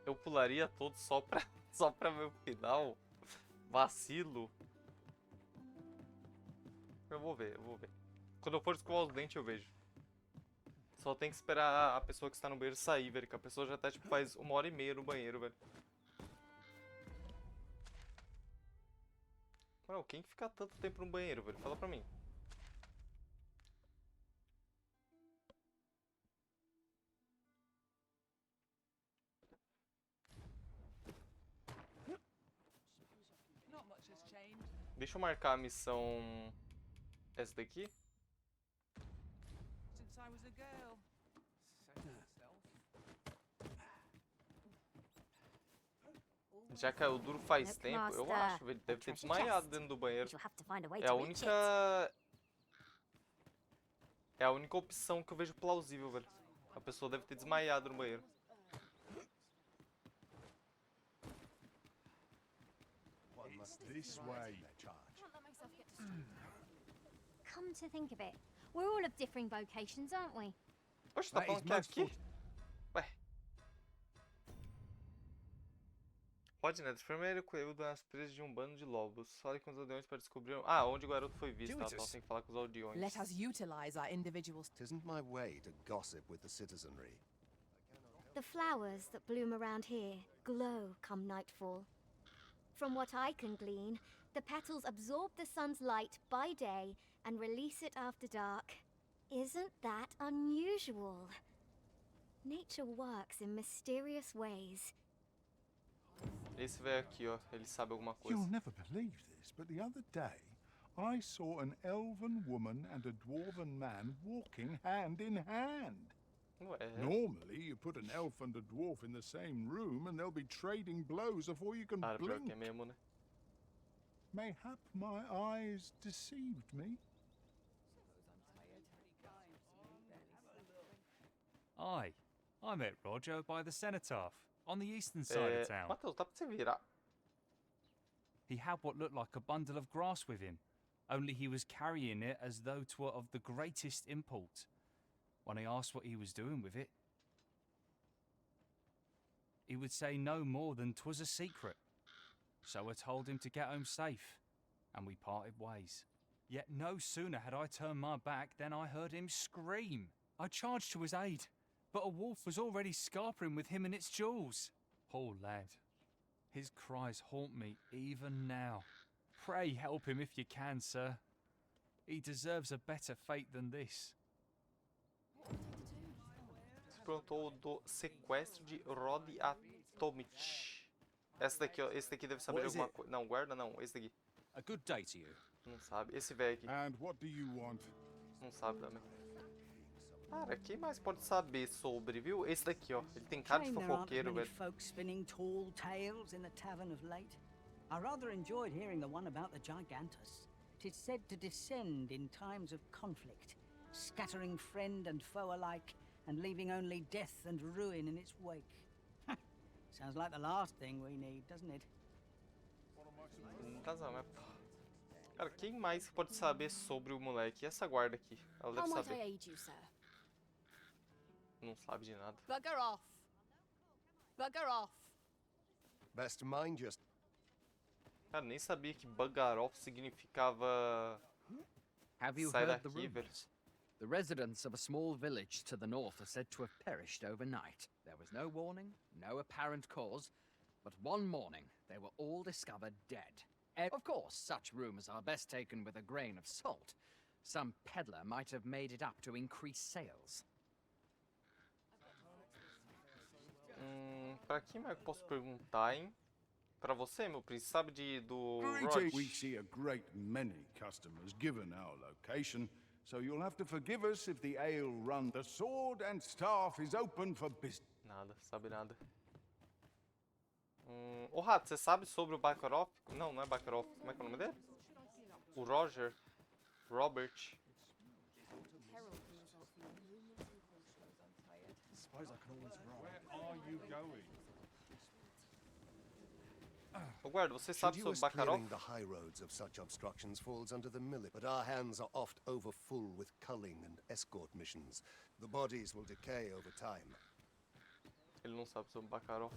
Eu pularia todos só pra ver o final. Vacilo. Eu vou ver. Quando eu for escovar os dentes eu vejo. Só tem que esperar a pessoa que está no banheiro sair, velho. Que a pessoa já tá, tipo, faz 1h30 no banheiro, velho. Mano, quem que fica tanto tempo no banheiro, velho? Fala pra mim. Deixa eu marcar a missão... Essa daqui? Since I was a girl. Já caiu duro faz tempo, eu acho, velho. Deve ter desmaiado dentro do banheiro. É a única... É a única opção que eu vejo plausível, velho. A pessoa deve ter desmaiado no banheiro. This way. Come to think of it, we're all of differing vocations, aren't we? Oxe, tá falando que é aqui? Ué. Pode, né? Primeiro coelho das presas de um bando de lobos. Fale com os aldeões para descobrir... Ah, onde o garoto foi visto. Tá? Então tem que falar com os aldeões. Let us utilize our individuals. Tisn't my way to gossip with the citizenry. The flowers that bloom around here glow come nightfall. From what I can glean, the petals absorb the sun's light by day and release it after dark. Isn't that unusual? Nature works in mysterious ways. Esse velho aqui, ó, ele sabe alguma coisa. You'll never believe this, but the other day I saw an elven woman and a dwarven man walking hand in hand. Normally, you put an elf and a dwarf in the same room and they'll be trading blows before you can blink. É mesmo, né? Mayhap my eyes deceived me. I met Roger by the cenotaph on the eastern side of town. Matheus, dá pra você virar? He had what looked like a bundle of grass with him, only he was carrying it as though 'twere of the greatest import. When I asked what he was doing with it, he would say no more than 'twas a secret. So I told him to get home safe, and we parted ways. Yet no sooner had I turned my back than I heard him scream. I charged to his aid, but a wolf was already scarpering with him and its jewels. Poor lad. His cries haunt me even now. Pray help him if you can, sir. He deserves a better fate than this. Se perguntou do sequestro de Rod Atomich. Essa daqui, ó. Esse daqui deve saber alguma coisa. Não, guarda não. Esse daqui. A good day to you. Não sabe. Esse velho aqui. And what do you want? Não sabe também. Cara, quem mais pode saber sobre, viu? Esse daqui, ó. Ele tem cara de fofoqueiro, velho. Folks spinning tall tales in the tavern of late. I rather enjoyed hearing the one about the Gigantus. 'Tis said to descend in times of conflict, scattering friend and foe alike, and leaving only death and ruin in its wake. Sounds like the last thing we need, doesn't it? Cara, quem mais pode saber sobre o moleque? E essa guarda aqui? Ela deve How might saber. I aid you, sir? Não sabe de nada. Bugger off. Bugger off. Best mind just... Cara, nem sabia que bugger off significava... Have you Sai heard the daqui, velho. rumors? The residents of a small village to the north are said to have perished overnight. There was no warning, no apparent cause, but one morning they were all discovered dead. Of course, such rumors are best taken with a grain of salt. Some peddler might have made it up to increase sales. Pra quem mais eu posso perguntar, hein? Pra você, meu príncipe, sabe do Greetings. We Rod? see a great many customers given our location, so you'll have to forgive us if the ale run. The sword and staff is open for business. Nada, sabe nada. Ô Rato, você sabe sobre o Bakarov? Não, não é Bakarov. Como é que é o nome dele? O Roger. Robert. Ô guarda, você sabe sobre Bakarov? Clearing the high roads of such obstructions falls under the military, but our hands are oft overfull with culling and escort missions. The bodies will decay over time. Ele não sabe sobre Bakarov.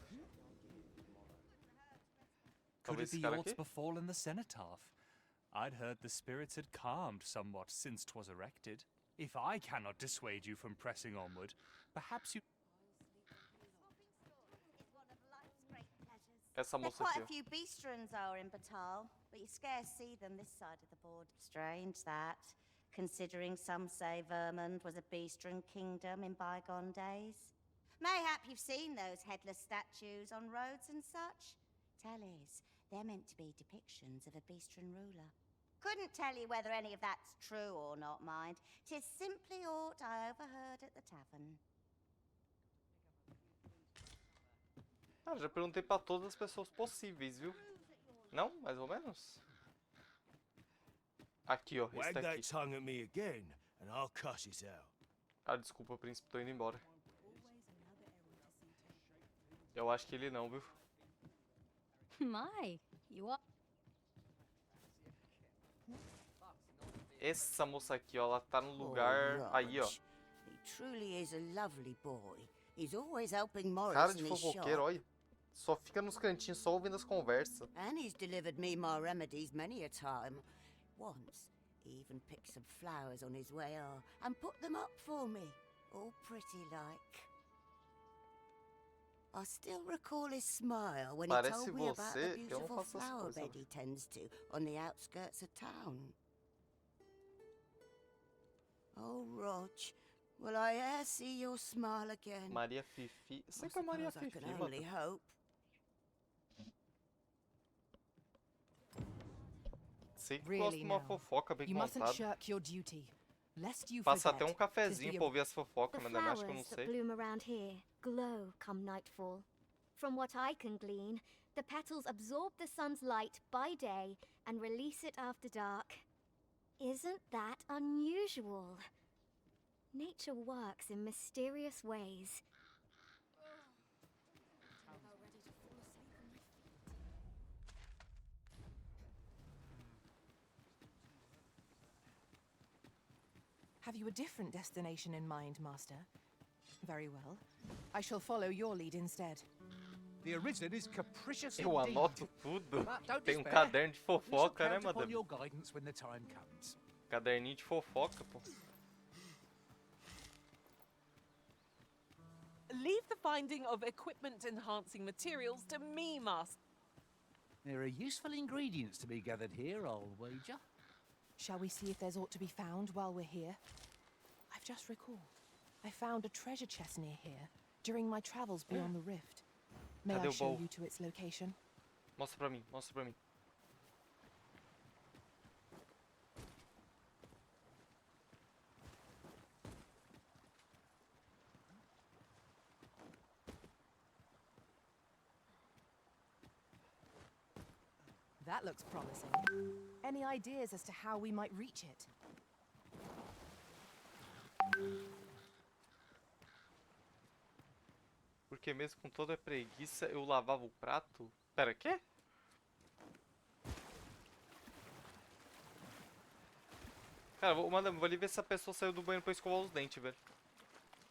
Could it Talvez be esse cara aught aqui? befallen the cenotaph? I'd heard the spirits had calmed somewhat since 'twas erected. If I cannot dissuade you from pressing onward, perhaps you... Essa There are moça quite aqui, a ó. few beastrons are in Batal, but you scarce see them this side of the border. Strange that, considering some say Vermund was a beastron kingdom in bygone days. Mayhap you've seen those headless statues on roads and such? Tellies, they're meant to be depictions of a beastron ruler. Couldn't tell you whether any of that's true or not, mind. 'Tis simply aught I overheard at the tavern. Cara, já perguntei pra todas as pessoas possíveis, viu? Não? Mais ou menos? Aqui, ó. Esse Wag that daqui. tongue at me again, and I'll cuss it out. Ah, desculpa, príncipe. Tô indo embora. Eu acho que ele não, viu? My, you are. Essa moça aqui, ó. Ela tá no lugar... Aí, ó. He truly is a lovely boy. He's always helping Cara Morris de in his fofoqueiro, shop. olha. Só fica nos cantinhos, só ouvindo as conversas. And he's delivered me my remedies many a time. Once, he even picked some flowers on his way out and put them up for me, all pretty like. I still recall his smile when he Parece told me about the você, eu não beautiful faço essas flower coisas. bed he tends to on the outskirts of town. Oh, Rog, will I e'er see your smile again? Maria Fifi. Eu sei I que é Maria suppose I Fifi, can mano. only hope. Sei que Really gosto de uma now, fofoca bem you mustn't contada. shirk your duty, lest you Passa forget. até um cafezinho pra ouvir as fofocas, The mas ainda acho que eu não flowers that sei. bloom around here glow come nightfall. From what I can glean, the petals absorb the sun's light by day and release it after dark. Isn't that unusual? Nature works in mysterious ways. Have you a different destination in mind, Master? Very well. I shall follow your lead instead. The Arisen is capricious Eu indeed. anoto tudo. But don't Tem um despair. caderno de We shall fofoca, né, count upon madame? your guidance when the time comes. Caderninho de fofoca, pô. Leave the finding of equipment-enhancing materials to me, Master. There are useful ingredients to be gathered here, I'll wager. Shall we see if there's aught to be found while we're here? I've just recalled. I found a treasure chest near here during my travels beyond the rift. May Cadê I o show baú? you to its location? Mostra pra mim, mostra pra mim. That looks promising. Any ideas as to how we might reach it? Porque mesmo com toda a preguiça, eu lavava o prato? Pera, quê? Cara, madame, vou ali ver se a pessoa saiu do banheiro pra escovar os dentes, velho.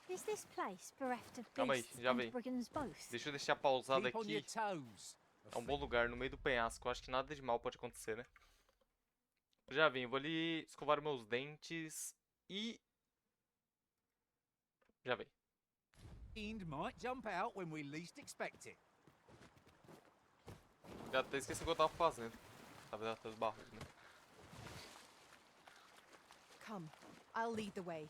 Is this place bereft of Calma aí, beasts já and vem. brigands both? Deixa eu deixar pausado Keep on your aqui. toes. É um bom lugar, no meio do penhasco. Eu acho que nada de mal pode acontecer, né? Já vim, vou ali escovar meus dentes e... Já vem. Fiend might jump out when we least expect it. Já até esqueci o que eu tava fazendo. Tava atrás dos barros, né? Come, I'll lead the way.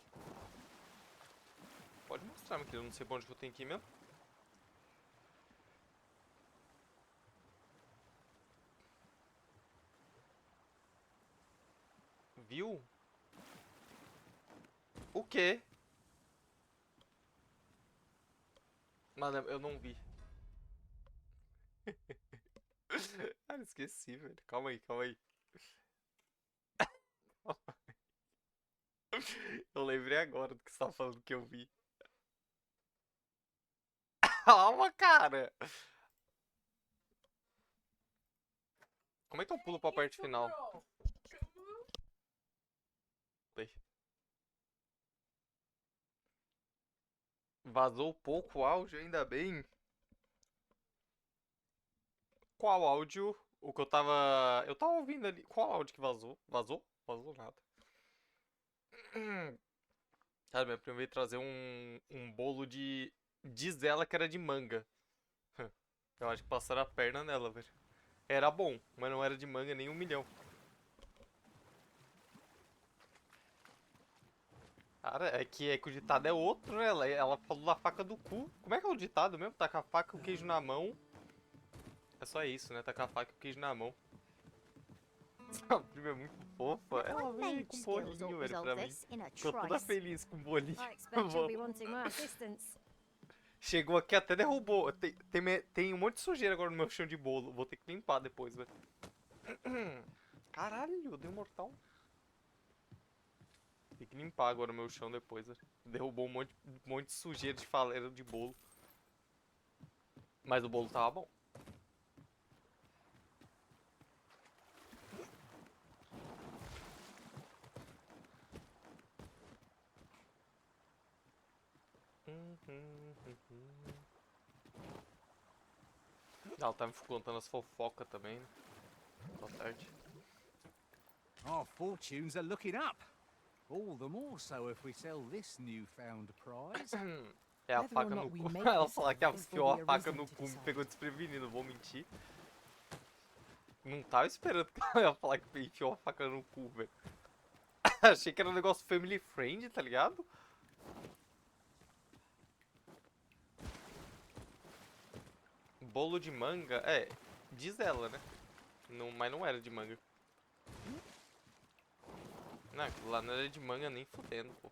Pode mostrar, meu querido. Eu não sei pra onde que eu tenho que ir mesmo. viu? O quê? Mano, eu não vi. Cara, esqueci, velho. Calma aí, calma aí. Eu lembrei agora do que você tava falando que eu vi. Calma, cara. Como é que eu pulo pra parte final? Play. Vazou pouco áudio, ainda bem. Qual áudio? O que eu tava... Eu tava ouvindo ali. Qual áudio que vazou? Vazou? Vazou nada. Cara, minha prima veio trazer um bolo de... Diz ela que era de manga. Eu acho que passaram a perna nela, velho. Era bom, mas não era de manga nem 1 milhão. Cara, é que o ditado é outro, né? Ela falou da faca do cu. Como é que é o ditado mesmo? Tá com a faca e o queijo na mão. É só isso, né? Tá com a faca e o queijo na mão. Essa prima é muito fofa. Ela veio com um bolinho, velho, pra mim. Ficou toda feliz com o bolinho. Chegou aqui até derrubou. Tem um monte de sujeira agora no meu chão de bolo. Vou ter que limpar depois, velho. Caralho, deu mortal. Tem que limpar agora o meu chão depois, velho. Derrubou um monte de sujeira de faleira de bolo. Mas o bolo tava bom. Ela tá me contando as fofocas também, né? Boa tarde. Our fortunes are looking up. All the more so if we sell this newfound prize. É a faca no cu. Ela falar que enfiou a faca no cu, me pegou desprevenido, vou mentir. Não tava esperando que ela ia falar que enfiou a faca no cu, velho. Achei que era um negócio family friend, tá ligado? Bolo de manga, diz ela, né? Não, mas não era de manga. Não, aquilo lá não era de manga nem fudendo, pô.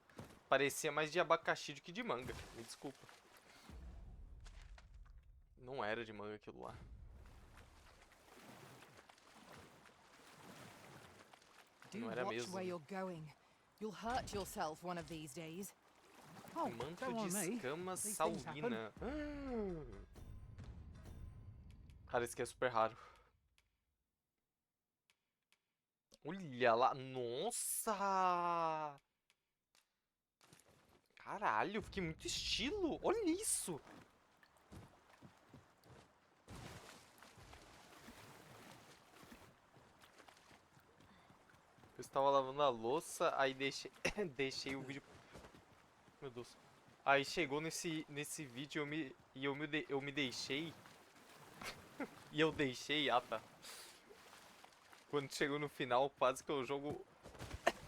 Parecia mais de abacaxi do que de manga, me desculpa. Não era de manga aquilo lá. Não era mesmo. Manto de escama saurina. Cara, esse aqui é super raro. Olha lá. Nossa! Caralho, fiquei muito estilo. Olha isso. Eu estava lavando a louça, aí deixei o vídeo... Meu Deus. Aí chegou nesse vídeo eu me deixei... E eu deixei, tá. Quando chegou no final, quase que eu jogo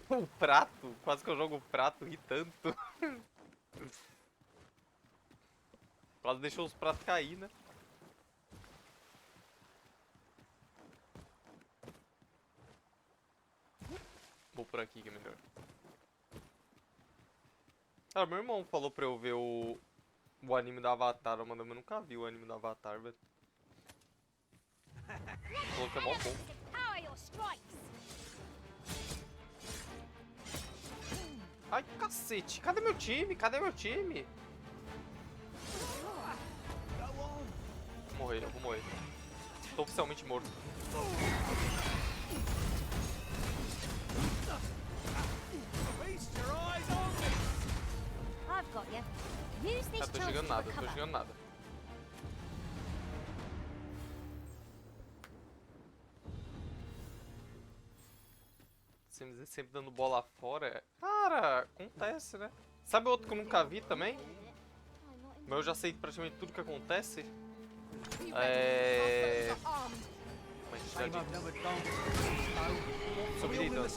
o prato. Quase que eu jogo o prato, ri tanto. Quase deixou os pratos cair, né? Vou por aqui que é melhor. Ah, meu irmão falou pra eu ver o anime do Avatar, mano, eu nunca vi o anime do Avatar, velho. Falou que é mó bom. Ai, cacete. Cadê meu time? Cadê meu time? Vou morrer, eu vou morrer. Tô oficialmente morto. Ah, tô chegando nada, tô chegando nada. Sempre dando bola fora. Cara, acontece, né? Sabe outro que eu nunca vi também? Mas eu já sei praticamente tudo que acontece. Mas já digo. Subi deitando.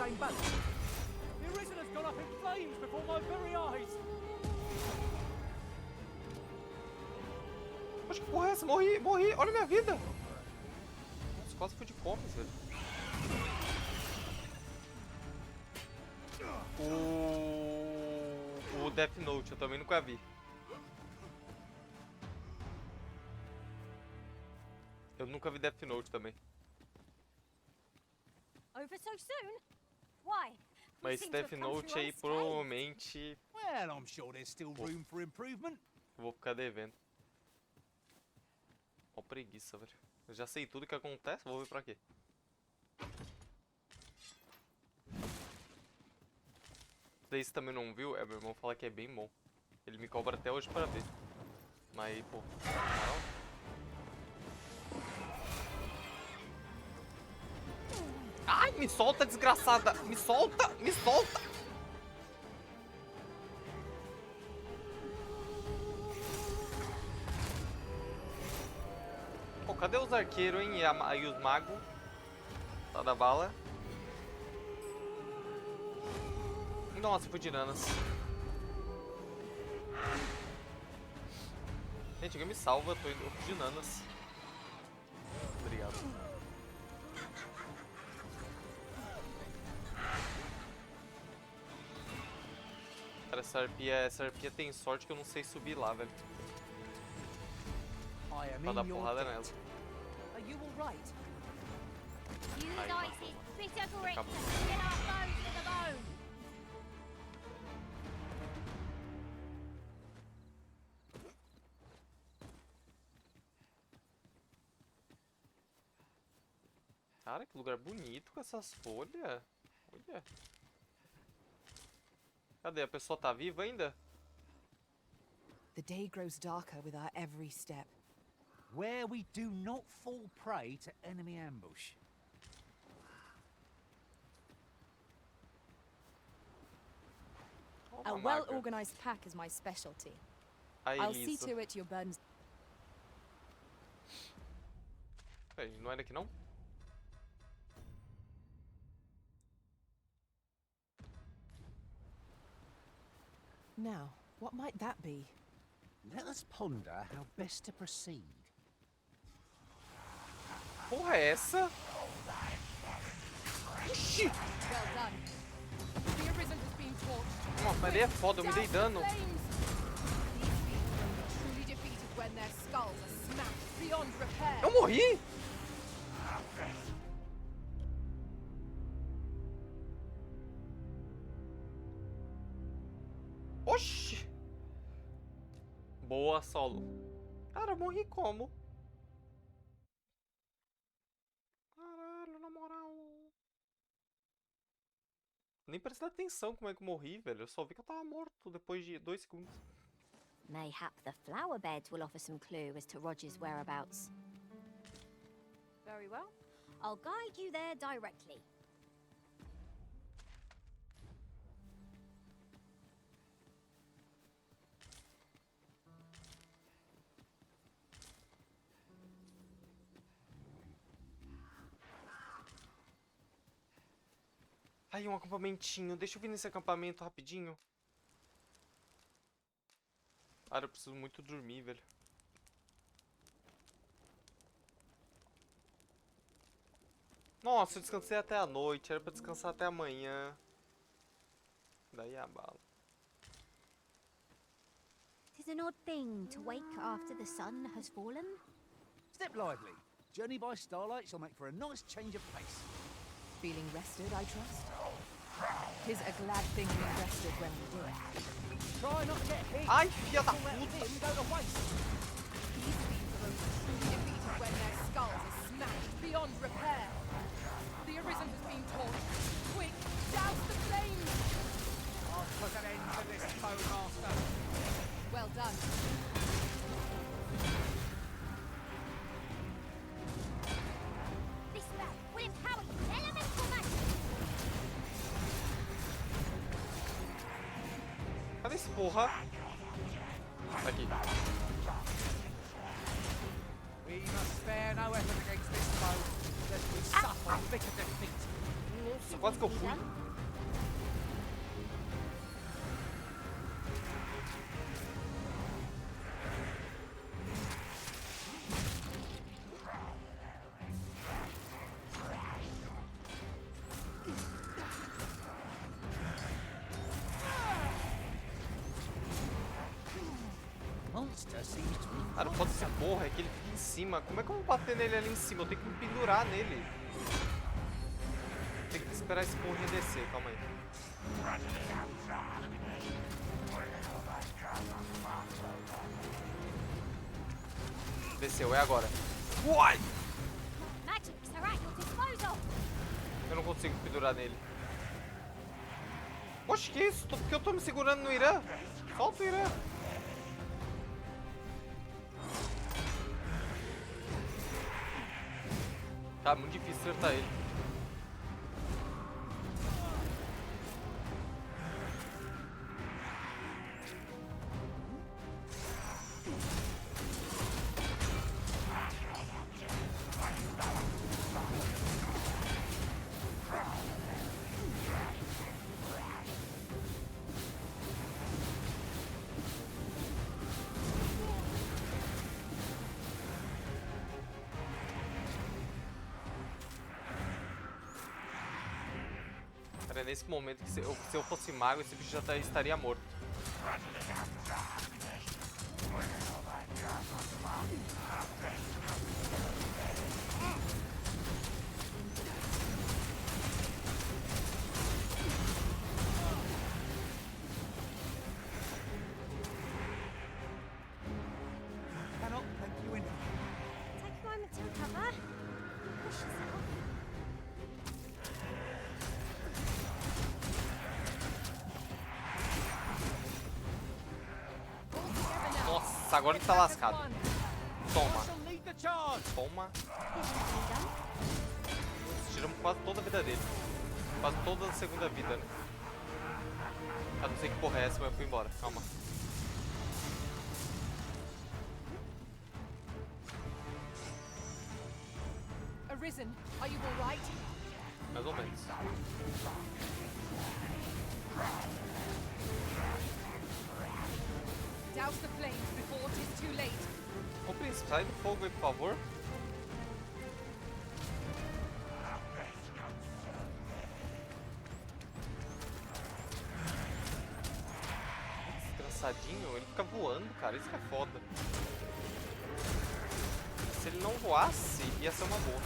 Poxa, que porra é essa? Morri, morri. Olha a minha vida. Nossa, quase fui de copas, velho. O Death Note, eu também nunca vi. Eu nunca vi Death Note também. Over so soon? Why? We Mas seem to Death have come Note through aí unscathed. provavelmente Well, I'm sure there's still room for improvement. vou ficar devendo. Ó, preguiça, velho. Eu já sei tudo que acontece, vou ver pra quê. Esse também não viu? É, meu irmão fala que é bem bom. Ele me cobra até hoje pra ver. Mas, pô, na moral. Ai, me solta, desgraçada! Me solta! Me solta! Pô, cadê os arqueiros, hein? E os magos? Tá da bala. Nossa, fui de nanas. Gente, alguém me salva, eu fui de nanas. Obrigado. Cara, essa arpia tem sorte que eu não sei subir lá, velho. Pra dar porrada nela. Are you all right? United, bitter grit to Acabou. fill our bones to the bone. Cara, que lugar bonito com essas folhas. Olha. Cadê? A pessoa tá viva ainda? The day grows darker with our every step. Where we do not fall prey to enemy ambush. Ó, A uma maga. well-organized pack is my specialty. A I'll see Elisa. to it your burdens. Peraí, não era aqui não? Now, what might that be? Let us ponder how best to proceed. Porra, é essa? Ixi! Well done. The Arisen has been torched. Nossa, mas ele é foda, eu me dei dano. These beings will be truly defeated when their skulls are smashed beyond repair. Eu morri? Oxi! Boa, solo. Cara, eu morri como? Caralho, na moral. Nem prestei atenção como é que eu morri, velho. Eu só vi que eu tava morto depois de 2 segundos. Mayhap the flower beds will offer some clue as to Roger's whereabouts. Very well. I'll guide you there directly. Aí, um acampamentinho. Deixa eu vir nesse acampamento rapidinho. Cara, eu preciso muito dormir, velho. Nossa, eu descansei até a noite. Era pra descansar até amanhã. Daí a bala. 'Tis an odd thing to wake after the sun has fallen. Step lively. Journey by starlight shall make for a nice change of pace. Feeling rested, I trust? 'Tis a glad thing we rested when we did. Try not to get hit. Ai, filha da All that puta. vim go to waste. These beings are only truly defeated when their skulls are smashed beyond repair. The Arisen has been torched. Quick, douse the flames! I'll put an end to this foe, master. Well done. This spell will empower you with elemental magic. Cadê esse porra? Aqui. We must spare no effort against this foe, lest we suffer bitter defeat. Nossa, quase que eu fui. monster seems to be. Cara, pode ser porra, é que ele fica em cima. Como é que eu vou bater nele ali em cima? Eu tenho que me pendurar nele. Tem que esperar esse porra descer, calma aí. Desceu, é agora. Uai! Magics are at your disposal. Eu não consigo pendurar nele. Oxe, que isso? Porque eu tô me segurando no Irã? Solta o Irã. Tá muito difícil acertar ele. É nesse momento que se eu fosse mago, esse bicho já estaria morto. Cannot thank you enough. Take a moment to recover. Push yourself. Nossa, agora ele tá lascado. Toma. Toma. Tiramos quase toda a vida dele. Quase toda a segunda vida, né? Eu não sei que porra é essa, mas eu fui embora. Calma. Arisen, are you all right? Mais ou menos. Douse the flames before it is too late. Ô príncipe, sai do fogo aí, por favor. Desgraçadinho, ele fica voando, cara. Isso que é foda. Se ele não voasse, ia ser uma boa.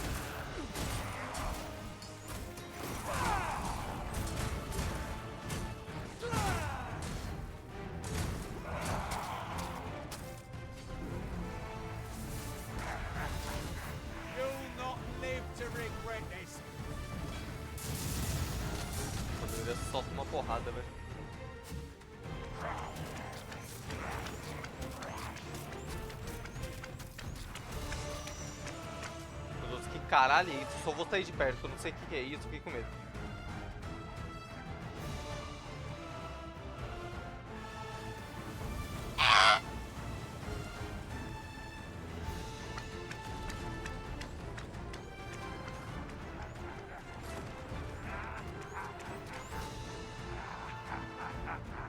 Solta uma porrada, velho. Meu Deus, que caralho é isso? Só vou sair de perto, eu não sei o que é isso, fiquei com medo.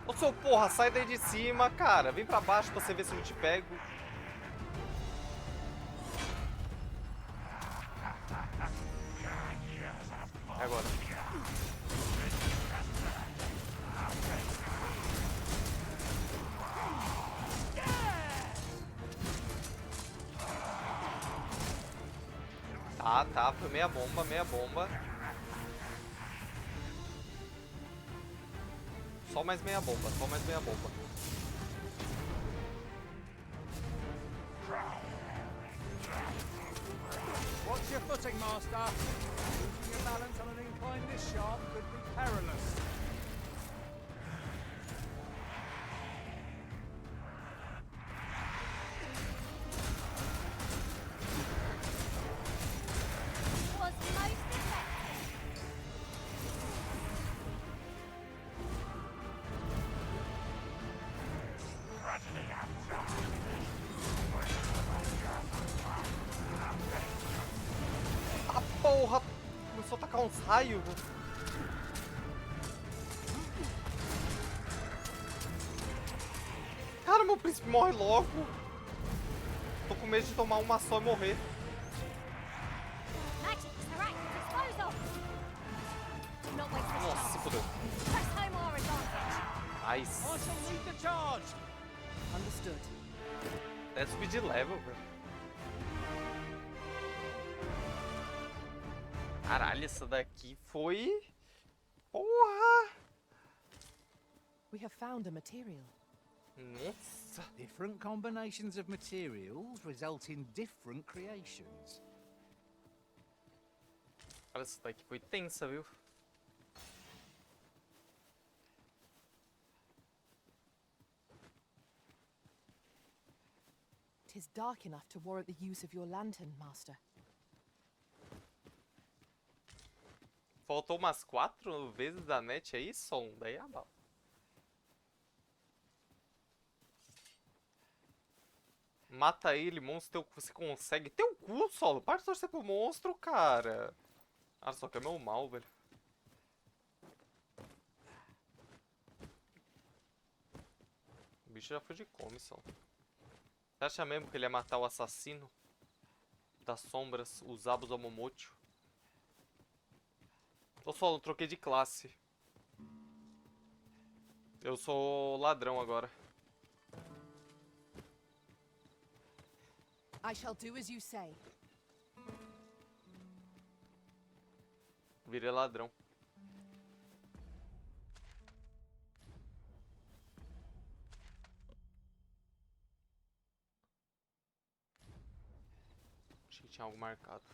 Ô seu porra, sai daí de cima, cara. Vem pra baixo pra você ver se eu te pego. É agora. Tá, foi meia bomba, meia bomba. Só mais meia bomba, só mais meia bomba. Watch your footing, Master. Losing your balance on an incline this sharp could be perilous. Was most effective. Ah, porra! Começou a tacar uns raios. Cara, meu príncipe morre logo. Tô com medo de tomar uma só e morrer. Magics are at your disposal. Not waste the Nossa, se chance. fodeu. Press home our advantage. Nice. I shall lead the charge. Understood. É subir de level, velho. Caralho, essa daqui foi... Porra! We have found a material. Nossa. Different combinations of materials result in different creations. Cara, essa daqui foi tensa, viu? Tis dark enough to warrant the use of your lantern, Master. Faltou umas 4 vezes da net aí, som. Daí a bala. Mata ele, monstro, você consegue. Teu cu, Solo. Para de torcer pro monstro, cara. Ah, só que é meu mal, velho. O bicho já foi de comissão. Você acha mesmo que ele ia matar o assassino das sombras, os Abus Omomocho? Ô, Solo, troquei de classe. Eu sou ladrão agora. I shall do as you say. Virei ladrão. Achei que tinha algo marcado.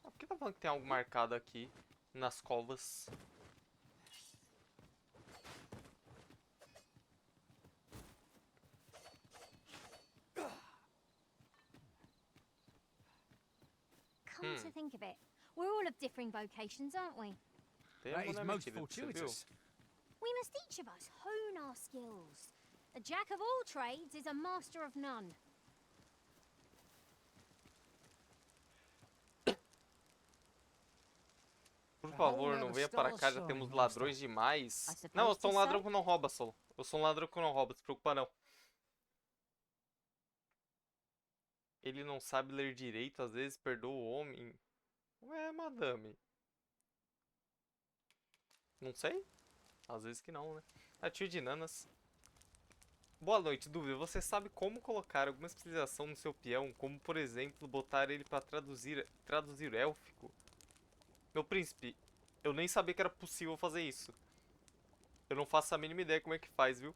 Por que tá falando que tem algo marcado aqui nas covas? Come to think of it, we're all of differing vocations, aren't we? That is most fortuitous. We must each of us hone our skills. A jack of all trades is a master of none. Por favor, não venha para cá, já temos ladrões demais. Não, eu sou um ladrão que não rouba, Solo. Eu sou um ladrão que não rouba, se preocupa não. Ele não sabe ler direito, às vezes perdoa o homem. Ué, madame. Não sei? Às vezes que não, né? Ah, tio de nanas. Boa noite, dúvida. Você sabe como colocar alguma especialização no seu peão? Como, por exemplo, botar ele para traduzir élfico? Meu príncipe, eu nem sabia que era possível fazer isso. Eu não faço a mínima ideia como é que faz, viu?